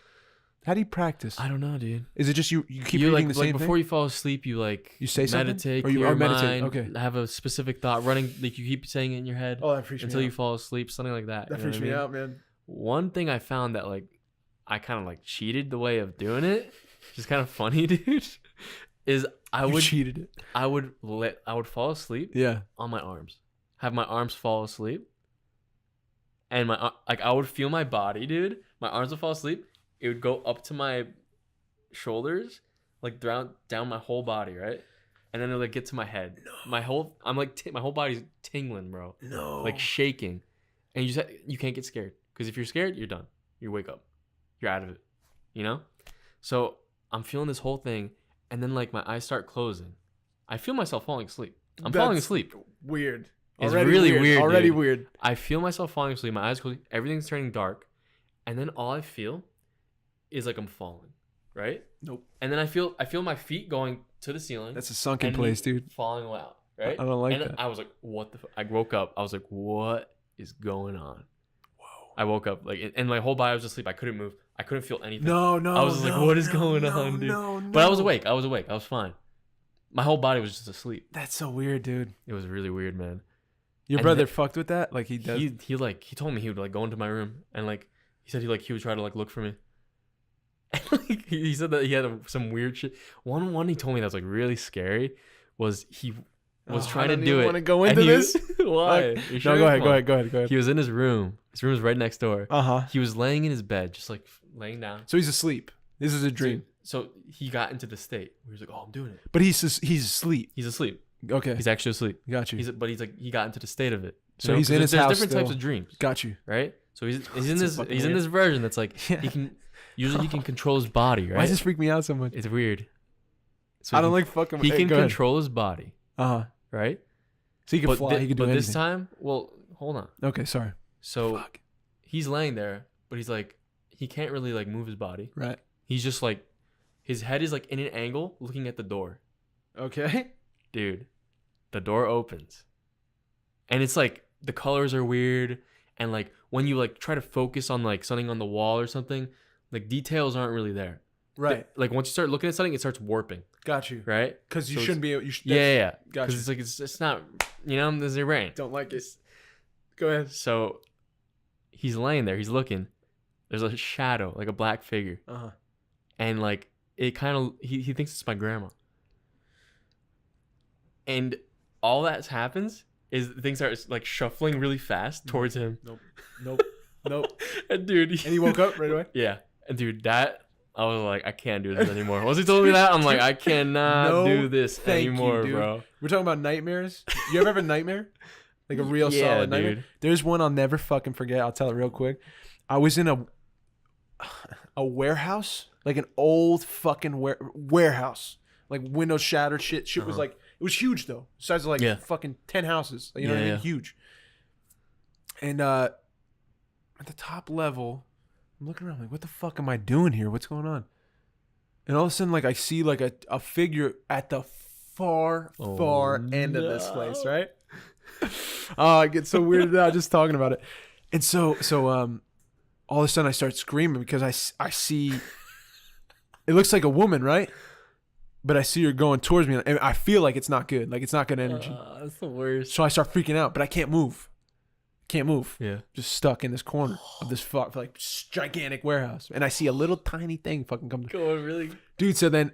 [SPEAKER 2] How do you practice?
[SPEAKER 1] it. I don't know, dude.
[SPEAKER 2] Is it just you keep
[SPEAKER 1] You
[SPEAKER 2] reading
[SPEAKER 1] like
[SPEAKER 2] the same
[SPEAKER 1] before
[SPEAKER 2] thing?
[SPEAKER 1] you fall asleep, you like
[SPEAKER 2] You say something?
[SPEAKER 1] meditate,
[SPEAKER 2] Or you-
[SPEAKER 1] clear your
[SPEAKER 2] meditate,
[SPEAKER 1] mind,
[SPEAKER 2] okay.
[SPEAKER 1] have a specific thought running. Like you keep saying it in your head
[SPEAKER 2] Oh, that freaks
[SPEAKER 1] until
[SPEAKER 2] me
[SPEAKER 1] you
[SPEAKER 2] out.
[SPEAKER 1] fall asleep, something like that.
[SPEAKER 2] That
[SPEAKER 1] you know
[SPEAKER 2] freaks
[SPEAKER 1] what I
[SPEAKER 2] me
[SPEAKER 1] mean?
[SPEAKER 2] out, man.
[SPEAKER 1] One thing I found that like I kind of like cheated the way of doing it, which is kind of funny, dude. Is
[SPEAKER 2] You cheated it.
[SPEAKER 1] I would fall asleep
[SPEAKER 2] Yeah.
[SPEAKER 1] on my arms, have my arms fall asleep, and my like I would feel my body, dude. My arms would fall asleep. It would go up to my shoulders, like down my whole body, right? And then it would like get to my head. My whole my whole body's tingling, bro.
[SPEAKER 2] No.
[SPEAKER 1] Like shaking, and you can't get scared because if you're scared, you're done. You wake up, you're out of it, you know. So I'm feeling this whole thing, and then like my eyes start closing. I feel myself falling asleep. I'm falling
[SPEAKER 2] That's
[SPEAKER 1] asleep.
[SPEAKER 2] Weird.
[SPEAKER 1] It's
[SPEAKER 2] Already
[SPEAKER 1] really weird.
[SPEAKER 2] Already
[SPEAKER 1] dude.
[SPEAKER 2] weird.
[SPEAKER 1] I feel myself falling asleep. My eyes closing. Everything's turning dark, and then all I feel is like I'm falling, right?
[SPEAKER 2] Nope.
[SPEAKER 1] And then I feel my feet going to the ceiling.
[SPEAKER 2] That's a sunken
[SPEAKER 1] and
[SPEAKER 2] place,
[SPEAKER 1] me
[SPEAKER 2] dude.
[SPEAKER 1] falling out, right?
[SPEAKER 2] I don't like
[SPEAKER 1] and
[SPEAKER 2] that.
[SPEAKER 1] I was like, what the? I woke up. I was like, what is going on?
[SPEAKER 2] Whoa.
[SPEAKER 1] I woke up like, and my whole body was asleep. I couldn't move. I couldn't feel anything.
[SPEAKER 2] No.
[SPEAKER 1] I was like, what is going on, dude?
[SPEAKER 2] No.
[SPEAKER 1] But I was awake. I was fine. My whole body was just asleep.
[SPEAKER 2] That's so weird, dude.
[SPEAKER 1] It was really weird, man.
[SPEAKER 2] Your
[SPEAKER 1] And
[SPEAKER 2] brother
[SPEAKER 1] then-
[SPEAKER 2] fucked with that? Like he does?
[SPEAKER 1] He told me he would like go into my room and like he said he would try to like look for me. And like he said that he had some weird shit. One he told me that was like really scary was he was trying to do it.
[SPEAKER 2] Want to go
[SPEAKER 1] and
[SPEAKER 2] into
[SPEAKER 1] he
[SPEAKER 2] this?
[SPEAKER 1] was- Why? You
[SPEAKER 2] No,
[SPEAKER 1] sure?
[SPEAKER 2] go ahead.
[SPEAKER 1] Come on.
[SPEAKER 2] Go ahead.
[SPEAKER 1] He was in his room. His room was right next door.
[SPEAKER 2] Uh-huh.
[SPEAKER 1] He was laying in his bed, just like laying down.
[SPEAKER 2] So he's asleep. This is a dream.
[SPEAKER 1] So he got into the state where he's like, "Oh, I'm doing it."
[SPEAKER 2] But he's asleep.
[SPEAKER 1] He's asleep.
[SPEAKER 2] Okay.
[SPEAKER 1] He's actually asleep.
[SPEAKER 2] Got you.
[SPEAKER 1] But he's like he got into the state of it.
[SPEAKER 2] So
[SPEAKER 1] You know?
[SPEAKER 2] he's in
[SPEAKER 1] 'Cause
[SPEAKER 2] his
[SPEAKER 1] there's
[SPEAKER 2] house
[SPEAKER 1] different types
[SPEAKER 2] still.
[SPEAKER 1] of dreams,
[SPEAKER 2] Got you.
[SPEAKER 1] right? So he's in
[SPEAKER 2] That's
[SPEAKER 1] this
[SPEAKER 2] so fucking
[SPEAKER 1] he's in
[SPEAKER 2] weird.
[SPEAKER 1] this version that's like
[SPEAKER 2] Yeah.
[SPEAKER 1] he can usually he can control his body, right?
[SPEAKER 2] Why does this freak me out so much?
[SPEAKER 1] It's weird. So
[SPEAKER 2] I don't like fucking.
[SPEAKER 1] he can
[SPEAKER 2] go ahead.
[SPEAKER 1] control his body,
[SPEAKER 2] Uh-huh.
[SPEAKER 1] right?
[SPEAKER 2] So he can fly. He can do
[SPEAKER 1] but
[SPEAKER 2] anything.
[SPEAKER 1] this time, well, hold on.
[SPEAKER 2] Okay, sorry.
[SPEAKER 1] So
[SPEAKER 2] Fuck.
[SPEAKER 1] he's laying there, but he's like he can't really like move his body.
[SPEAKER 2] Right.
[SPEAKER 1] He's just like his head is like in an angle looking at the door.
[SPEAKER 2] Okay.
[SPEAKER 1] Dude, the door opens. And it's like the colors are weird and like when you like try to focus on like something on the wall or something, like details aren't really there.
[SPEAKER 2] Right.
[SPEAKER 1] Like once you start looking at something, it starts warping,
[SPEAKER 2] Got you.
[SPEAKER 1] right?
[SPEAKER 2] Because you
[SPEAKER 1] So
[SPEAKER 2] shouldn't be. You should.
[SPEAKER 1] Yeah.
[SPEAKER 2] Got
[SPEAKER 1] Because
[SPEAKER 2] you.
[SPEAKER 1] it's like it's not, you know, there's your brain.
[SPEAKER 2] Don't like it. Go ahead.
[SPEAKER 1] So he's laying there. He's looking. There's a shadow, like a black figure. And like it kind of he thinks it's my grandma. And all that happens is things are like shuffling really fast towards him.
[SPEAKER 2] Nope.
[SPEAKER 1] And dude,
[SPEAKER 2] And he woke up right away?
[SPEAKER 1] Yeah. And dude, that I was like, I can't do this anymore. Once he told me that, I'm like, I cannot do this anymore, bro.
[SPEAKER 2] We're talking about nightmares. You ever have a nightmare? Like a real solid nightmare?
[SPEAKER 1] Dude.
[SPEAKER 2] There's one I'll never fucking forget. I'll tell it real quick. I was in a warehouse, like an old fucking warehouse. Like windows shattered, shit was like, it was huge though. Size of like fucking 10 houses. You know what I mean? Huge. And at the top level, I'm looking around like, what the fuck am I doing here? What's going on? And all of a sudden, like I see like a figure at the far end of this place, right? Oh, I get so weirded out just talking about it. And so all of a sudden I start screaming because I see it looks like a woman, right? But I see her going towards me and I feel like it's not good. Like it's not good energy.
[SPEAKER 1] That's the worst.
[SPEAKER 2] So I start freaking out, but I can't move.
[SPEAKER 1] Yeah.
[SPEAKER 2] Just stuck in this corner of this like gigantic warehouse. And I see a little tiny thing fucking come.
[SPEAKER 1] Going really.
[SPEAKER 2] Dude, so then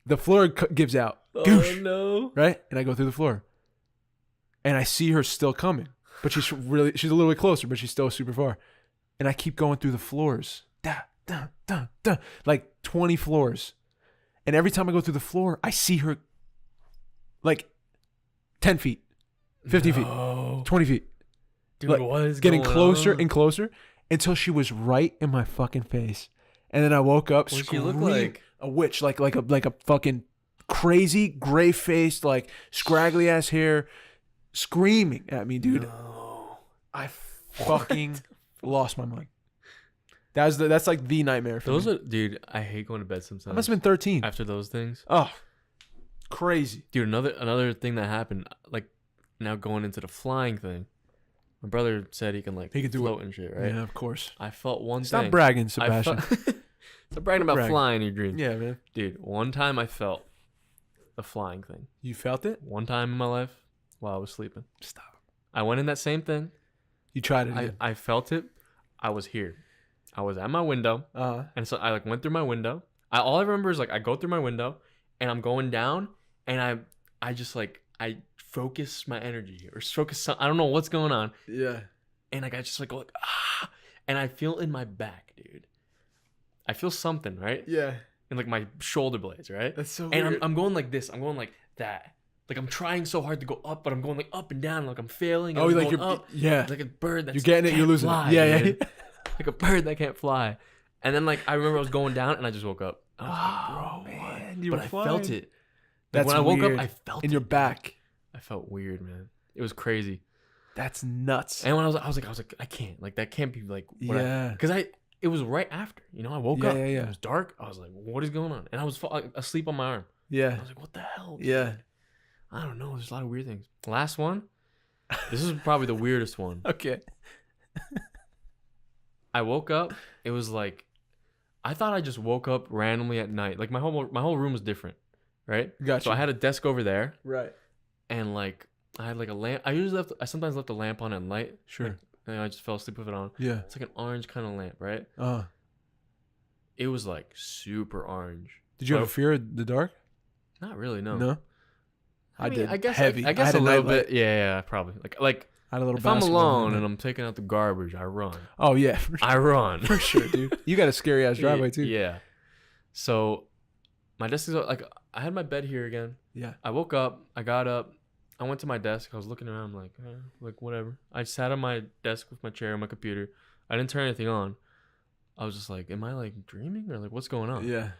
[SPEAKER 2] the floor gives out.
[SPEAKER 1] Oh,
[SPEAKER 2] Goosh,
[SPEAKER 1] no.
[SPEAKER 2] right? And I go through the floor. And I see her still coming. But she's a little bit closer, but she's still super far. And I keep going through the floors. Like 20 floors. And every time I go through the floor, I see her like 10 feet, 50 feet, 20 feet.
[SPEAKER 1] Dude,
[SPEAKER 2] like,
[SPEAKER 1] what is
[SPEAKER 2] getting
[SPEAKER 1] going
[SPEAKER 2] closer
[SPEAKER 1] on?
[SPEAKER 2] and closer until she was right in my fucking face. And then I woke up
[SPEAKER 1] What
[SPEAKER 2] screaming.
[SPEAKER 1] she look like?
[SPEAKER 2] A witch, like a fucking crazy gray faced, like scraggly ass hair, screaming at me, dude.
[SPEAKER 1] No.
[SPEAKER 2] I fucking lost my mind. That's like the nightmare for me.
[SPEAKER 1] Dude, I hate going to bed sometimes.
[SPEAKER 2] I must have been 13.
[SPEAKER 1] After those things.
[SPEAKER 2] Oh, crazy.
[SPEAKER 1] Dude, another thing that happened, like now going into the flying thing. My brother said he can float and shit, right?
[SPEAKER 2] Yeah, of course.
[SPEAKER 1] I felt one thing.
[SPEAKER 2] Stop bragging, Sebastian.
[SPEAKER 1] Stop bragging about flying in your dreams.
[SPEAKER 2] Yeah, man.
[SPEAKER 1] Dude, one time I felt the flying thing.
[SPEAKER 2] You felt it?
[SPEAKER 1] One time in my life while I was sleeping.
[SPEAKER 2] Stop.
[SPEAKER 1] I went in that same thing.
[SPEAKER 2] You tried it again.
[SPEAKER 1] I felt it. I was here. I was at my window. And so I went through my window. All I remember is I go through my window and I'm going down and I just I focus my energy or focus. I don't know what's going on.
[SPEAKER 2] Yeah.
[SPEAKER 1] And I just go and I feel in my back, dude. I feel something, right?
[SPEAKER 2] Yeah.
[SPEAKER 1] In my shoulder blades, right?
[SPEAKER 2] That's so
[SPEAKER 1] and
[SPEAKER 2] weird.
[SPEAKER 1] I'm going like this. I'm going like that. I'm trying so hard to go up, but I'm going up and down. I'm failing.
[SPEAKER 2] Oh,
[SPEAKER 1] I'm
[SPEAKER 2] like
[SPEAKER 1] going
[SPEAKER 2] you're
[SPEAKER 1] up.
[SPEAKER 2] yeah.
[SPEAKER 1] Like a bird that's
[SPEAKER 2] you're getting it. You're losing
[SPEAKER 1] fly,
[SPEAKER 2] it. Yeah,
[SPEAKER 1] dude.
[SPEAKER 2] yeah.
[SPEAKER 1] Like a bird that can't fly. And then I remember I was going down and I just woke up. I was
[SPEAKER 2] bro, man,
[SPEAKER 1] but I felt it.
[SPEAKER 2] That's
[SPEAKER 1] when I woke
[SPEAKER 2] weird.
[SPEAKER 1] up, I felt
[SPEAKER 2] in
[SPEAKER 1] it
[SPEAKER 2] your back.
[SPEAKER 1] I felt weird, man. It was crazy.
[SPEAKER 2] That's nuts.
[SPEAKER 1] And when I was like, I can't. That can't be
[SPEAKER 2] yeah.
[SPEAKER 1] Because it was right after. I woke up.
[SPEAKER 2] Yeah.
[SPEAKER 1] It was dark. I was like, what is going on? And I was asleep on my arm.
[SPEAKER 2] Yeah.
[SPEAKER 1] I was like, what the hell? Dude?
[SPEAKER 2] Yeah.
[SPEAKER 1] I don't know. There's a lot of weird things. Last one. This is probably the weirdest one.
[SPEAKER 2] Okay.
[SPEAKER 1] I woke up. It was I thought I just woke up randomly at night. My whole room was different, right?
[SPEAKER 2] Gotcha.
[SPEAKER 1] So I had a desk over there,
[SPEAKER 2] Right.
[SPEAKER 1] and I had a lamp. I sometimes left the lamp on at night.
[SPEAKER 2] Sure.
[SPEAKER 1] And I just fell asleep with it on.
[SPEAKER 2] Yeah.
[SPEAKER 1] It's like an orange kind of lamp, right? It was super orange.
[SPEAKER 2] Did you have a fear of the dark?
[SPEAKER 1] Not really, no.
[SPEAKER 2] No.
[SPEAKER 1] I
[SPEAKER 2] did.
[SPEAKER 1] I guess
[SPEAKER 2] heavy.
[SPEAKER 1] I guess
[SPEAKER 2] had
[SPEAKER 1] a little
[SPEAKER 2] nightlight.
[SPEAKER 1] bit. Yeah, probably.
[SPEAKER 2] I had a little.
[SPEAKER 1] If I'm
[SPEAKER 2] basketball
[SPEAKER 1] alone
[SPEAKER 2] nightlight.
[SPEAKER 1] and I'm taking out the garbage, I run.
[SPEAKER 2] Oh yeah.
[SPEAKER 1] I run.
[SPEAKER 2] For sure, dude. You got a scary ass driveway too.
[SPEAKER 1] Yeah. So my desk is I had my bed here again.
[SPEAKER 2] Yeah.
[SPEAKER 1] I woke up. I got up. I went to my desk. I was looking around. I'm whatever. I sat on my desk with my chair and my computer. I didn't turn anything on. I was just am I dreaming or what's going on?
[SPEAKER 2] Yeah.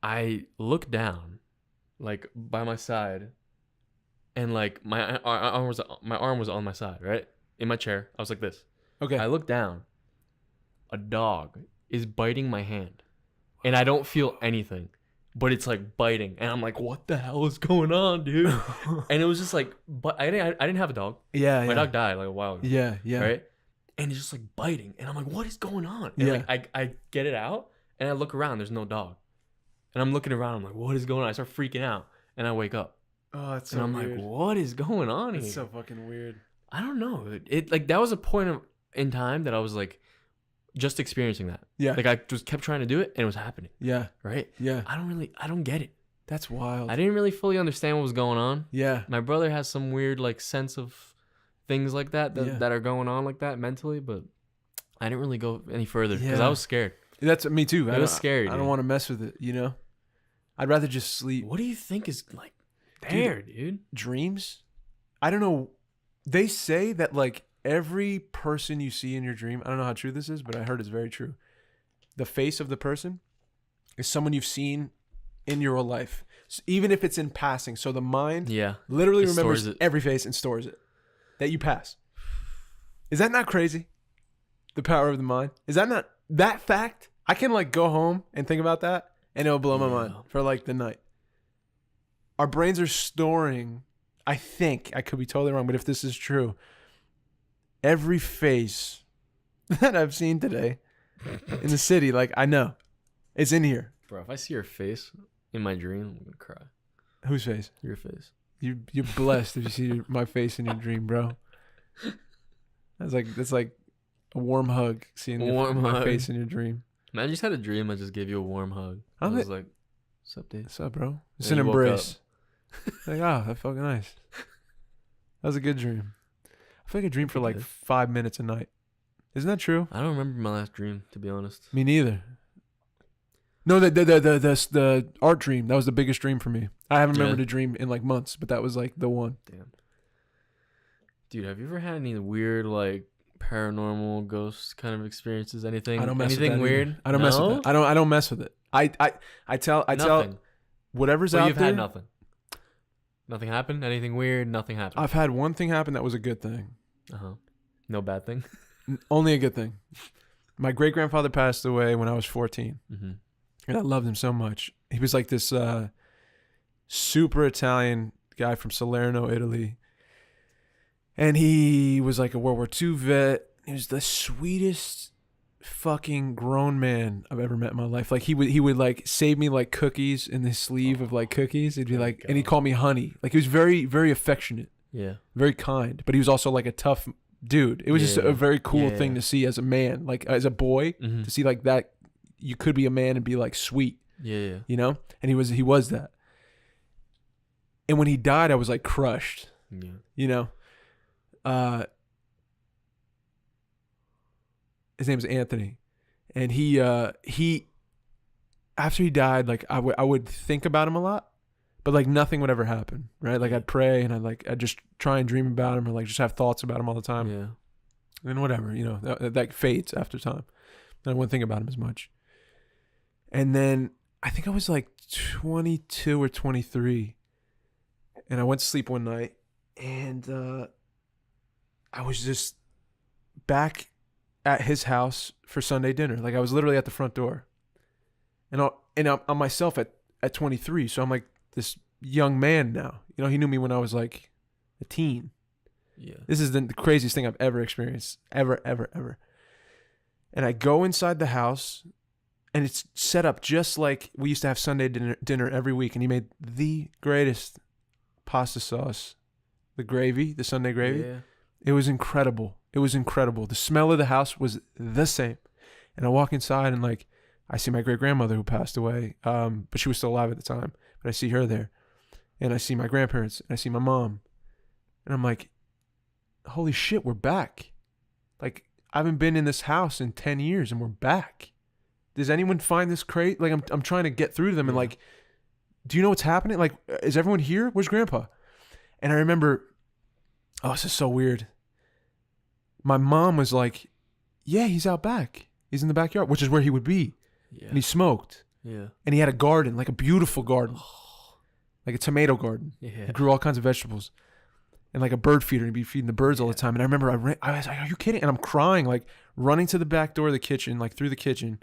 [SPEAKER 1] I looked down, by my side, and my arm was on my side, right? In my chair. I was like this.
[SPEAKER 2] Okay.
[SPEAKER 1] I look down. A dog is biting my hand. And I don't feel anything. But it's biting. And I'm like, what the hell is going on, dude? And it was just but I didn't have a dog.
[SPEAKER 2] Yeah.
[SPEAKER 1] My dog died a while ago.
[SPEAKER 2] Yeah. Yeah.
[SPEAKER 1] Right? And it's just biting. And I'm like, what is going on? And
[SPEAKER 2] Yeah.
[SPEAKER 1] I get it out and I look around, there's no dog. And I'm looking around, I'm like, what is going on? I start freaking out. And I wake up.
[SPEAKER 2] Oh, that's so
[SPEAKER 1] and I'm
[SPEAKER 2] weird.
[SPEAKER 1] like, what is going on here?
[SPEAKER 2] It's so fucking weird.
[SPEAKER 1] I don't know. It that was a point of in time that I was like just experiencing that.
[SPEAKER 2] Yeah.
[SPEAKER 1] Like I just kept trying to do it and it was happening.
[SPEAKER 2] Yeah.
[SPEAKER 1] Right?
[SPEAKER 2] Yeah.
[SPEAKER 1] I don't get it.
[SPEAKER 2] That's wild.
[SPEAKER 1] I didn't really fully understand what was going on.
[SPEAKER 2] Yeah.
[SPEAKER 1] My brother has some weird like sense of things like that that are going on like that mentally, but I didn't really go any further because I was scared.
[SPEAKER 2] That's me too.
[SPEAKER 1] It was scary.
[SPEAKER 2] I don't want to mess with it, you know? I'd rather just sleep.
[SPEAKER 1] What do you think is like there, dude?
[SPEAKER 2] Dreams? I don't know. They say that like every person you see in your dream, I don't know how true this is, but I heard it's very true. The face of the person is someone you've seen in your real life, so even if it's in passing. So the mind literally remembers every face and stores it that you pass. Is that not crazy? The power of the mind. Is that not that fact? I can like go home and think about that and it'll blow my mind for like the night. Our brains are storing, I think, I could be totally wrong, but if this is true, every face that I've seen today in the city, like I know it's in here.
[SPEAKER 1] Bro, if I see your face in my dream, I'm gonna cry.
[SPEAKER 2] Whose face?
[SPEAKER 1] Your face.
[SPEAKER 2] You're blessed if you see my face in your dream, bro. That's like a warm hug, seeing my face in your dream.
[SPEAKER 1] Man, I just had a dream. I just gave you a warm hug. I was like, "What's up, dude?
[SPEAKER 2] What's up, bro?" It's an embrace. Like, oh, that felt nice. That was a good dream. I feel like I dream for like 5 minutes a night. Isn't that true?
[SPEAKER 1] I don't remember my last dream, to be honest.
[SPEAKER 2] Me neither. No, the art dream. That was the biggest dream for me. I haven't remembered a dream in like months, but that was like the one.
[SPEAKER 1] Damn. Dude, have you ever had any weird like paranormal ghost kind of experiences? Anything?
[SPEAKER 2] I don't mess
[SPEAKER 1] anything
[SPEAKER 2] with that
[SPEAKER 1] weird?
[SPEAKER 2] Either. I don't mess with it. I don't mess with it. I tell whatever's out
[SPEAKER 1] you've
[SPEAKER 2] there.
[SPEAKER 1] Had nothing. Nothing happened. Anything weird? Nothing happened.
[SPEAKER 2] I've had one thing happen that was a good thing.
[SPEAKER 1] No bad thing.
[SPEAKER 2] Only a good thing. My great grandfather passed away when I was 14, and I loved him so much. He was like this super Italian guy from Salerno, Italy, and he was like a World War II vet. He was the sweetest fucking grown man I've ever met in my life. Like he would like save me like cookies in his sleeve of like cookies. It'd be like, and he'd call me honey. Like he was very, very affectionate.
[SPEAKER 1] Yeah.
[SPEAKER 2] Very kind, but he was also like a tough dude. It was just a very cool thing to see as a man, like as a boy, to see like that you could be a man and be like sweet.
[SPEAKER 1] Yeah.
[SPEAKER 2] You know? And he was that. And when he died, I was like crushed.
[SPEAKER 1] Yeah.
[SPEAKER 2] You know? His name is Anthony. And he after he died, like I would think about him a lot, but like nothing would ever happen, right? Like I'd pray and I'd just try and dream about him or like just have thoughts about him all the time.
[SPEAKER 1] Yeah.
[SPEAKER 2] And whatever, you know, that fades after time. And I wouldn't think about him as much. And then I think I was like 22 or 23, and I went to sleep one night, and I was just back at his house for Sunday dinner. Like I was literally at the front door, and I'm myself at 23. So I'm like this young man now. You know, he knew me when I was like a teen.
[SPEAKER 1] Yeah.
[SPEAKER 2] This is the craziest thing I've ever experienced. Ever. And I go inside the house, and it's set up just like we used to have Sunday dinner every week. And he made the greatest pasta sauce, the Sunday gravy.
[SPEAKER 1] Yeah.
[SPEAKER 2] It was incredible. The smell of the house was the same. And I walk inside, and like I see my great grandmother who passed away, but she was still alive at the time. But I see her there, and I see my grandparents, and I see my mom, and I'm like, holy shit, we're back. Like I haven't been in this house in 10 years, and we're back. Does anyone find this crazy? Like I'm trying to get through to them, and like, do you know what's happening? Like, is everyone here? Where's Grandpa? And I remember, oh, this is so weird. My mom was like, yeah, he's out back. He's in the backyard, which is where he would be. Yeah. And he smoked.
[SPEAKER 1] Yeah.
[SPEAKER 2] And he had a garden, like a beautiful garden. Like a tomato garden.
[SPEAKER 1] Yeah.
[SPEAKER 2] He grew all kinds of vegetables. And like a bird feeder. He'd be feeding the birds all the time. And I remember I was like, are you kidding? And I'm crying, like running to the back door of the kitchen, like through the kitchen.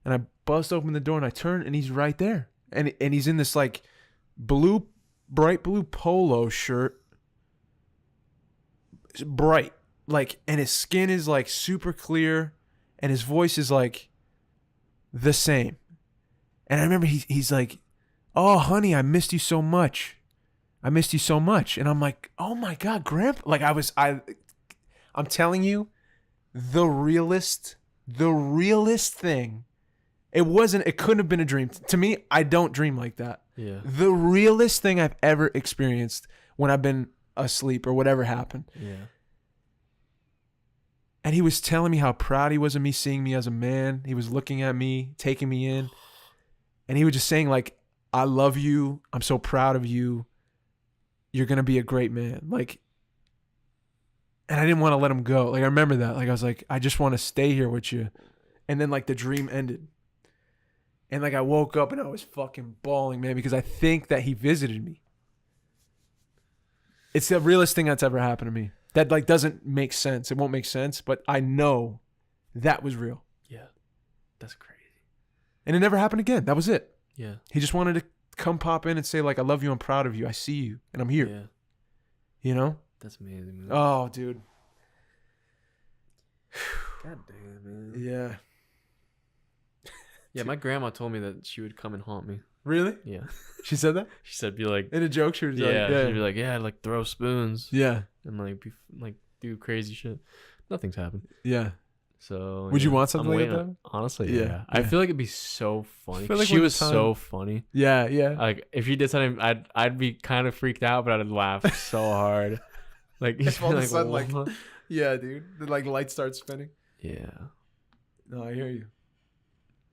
[SPEAKER 2] And I bust open the door, and I turn, and he's right there. And he's in this like bright blue polo shirt. It's bright. Like, and his skin is like super clear, and his voice is like the same. And I remember he's like, oh honey, I missed you so much. And I'm like, oh my God, Grandpa. Like I'm telling you, the realest thing. It couldn't have been a dream. To me, I don't dream like that.
[SPEAKER 1] Yeah.
[SPEAKER 2] The realest thing I've ever experienced when I've been asleep or whatever happened.
[SPEAKER 1] Yeah.
[SPEAKER 2] And he was telling me how proud he was of me, seeing me as a man. He was looking at me, taking me in. And he was just saying, like, I love you. I'm so proud of you. You're going to be a great man. Like, and I didn't want to let him go. Like, I remember that. Like, I was like, I just want to stay here with you. And then, like, the dream ended. And, like, I woke up and I was fucking bawling, man, because I think that he visited me. It's the realest thing that's ever happened to me. That, like, doesn't make sense. It won't make sense, but I know that was real.
[SPEAKER 1] Yeah. That's crazy.
[SPEAKER 2] And it never happened again. That was it.
[SPEAKER 1] Yeah.
[SPEAKER 2] He just wanted to come pop in and say, like, I love you, I'm proud of you, I see you, and I'm here.
[SPEAKER 1] Yeah.
[SPEAKER 2] You know?
[SPEAKER 1] That's amazing, man.
[SPEAKER 2] Oh, dude.
[SPEAKER 1] God damn, man.
[SPEAKER 2] Yeah.
[SPEAKER 1] Yeah, my grandma told me that she would come and haunt me.
[SPEAKER 2] Really?
[SPEAKER 1] Yeah.
[SPEAKER 2] She said that?
[SPEAKER 1] She said, be like,
[SPEAKER 2] In a joke? She was
[SPEAKER 1] yeah,
[SPEAKER 2] like,
[SPEAKER 1] she'd be like, yeah, like throw spoons
[SPEAKER 2] yeah.
[SPEAKER 1] and like be like do crazy shit. Nothing's happened.
[SPEAKER 2] Yeah.
[SPEAKER 1] So
[SPEAKER 2] Would you
[SPEAKER 1] yeah,
[SPEAKER 2] want something
[SPEAKER 1] I'm
[SPEAKER 2] like
[SPEAKER 1] waiting
[SPEAKER 2] that?
[SPEAKER 1] Honestly,
[SPEAKER 2] Yeah,
[SPEAKER 1] yeah. I
[SPEAKER 2] yeah.
[SPEAKER 1] feel like it'd be so funny.
[SPEAKER 2] feel like
[SPEAKER 1] She
[SPEAKER 2] when the
[SPEAKER 1] was
[SPEAKER 2] time-
[SPEAKER 1] so funny.
[SPEAKER 2] Yeah, yeah.
[SPEAKER 1] Like if she did something, I'd be kind of freaked out, but I'd laugh so hard. Like
[SPEAKER 2] If all of a sudden, like-
[SPEAKER 1] what?
[SPEAKER 2] Yeah, dude. The, like, light starts spinning.
[SPEAKER 1] Yeah.
[SPEAKER 2] No, I hear you.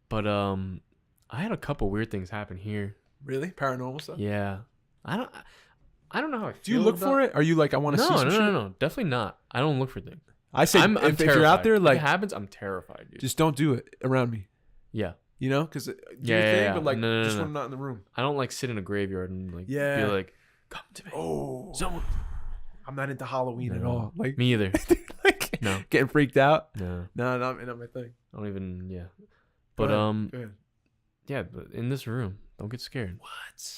[SPEAKER 1] But I had a couple weird things happen here.
[SPEAKER 2] Really? Paranormal stuff?
[SPEAKER 1] Yeah. I don't know how I feel.
[SPEAKER 2] Do you look
[SPEAKER 1] about-
[SPEAKER 2] for it? Are you like, I want to see some shit?
[SPEAKER 1] No. Definitely not. I don't look for things.
[SPEAKER 2] I say,
[SPEAKER 1] I'm
[SPEAKER 2] if you're
[SPEAKER 1] terrified.
[SPEAKER 2] out there, like,
[SPEAKER 1] if it happens, I'm terrified, dude.
[SPEAKER 2] just don't do it around me.
[SPEAKER 1] Yeah.
[SPEAKER 2] You know? Because do
[SPEAKER 1] Yeah,
[SPEAKER 2] your
[SPEAKER 1] yeah,
[SPEAKER 2] thing,
[SPEAKER 1] yeah.
[SPEAKER 2] but, like,
[SPEAKER 1] No,
[SPEAKER 2] just
[SPEAKER 1] no.
[SPEAKER 2] when I'm not in the room.
[SPEAKER 1] I don't like sit in a graveyard and like
[SPEAKER 2] Yeah.
[SPEAKER 1] be like, come to me.
[SPEAKER 2] Oh.
[SPEAKER 1] Someone.
[SPEAKER 2] I'm not into Halloween at
[SPEAKER 1] No.
[SPEAKER 2] all. Like,
[SPEAKER 1] Me either.
[SPEAKER 2] like
[SPEAKER 1] No.
[SPEAKER 2] getting freaked out.
[SPEAKER 1] No.
[SPEAKER 2] No, not my thing.
[SPEAKER 1] I don't even. Yeah.
[SPEAKER 2] Go
[SPEAKER 1] But
[SPEAKER 2] ahead. Go ahead.
[SPEAKER 1] yeah. But in this room, don't get scared.
[SPEAKER 2] What?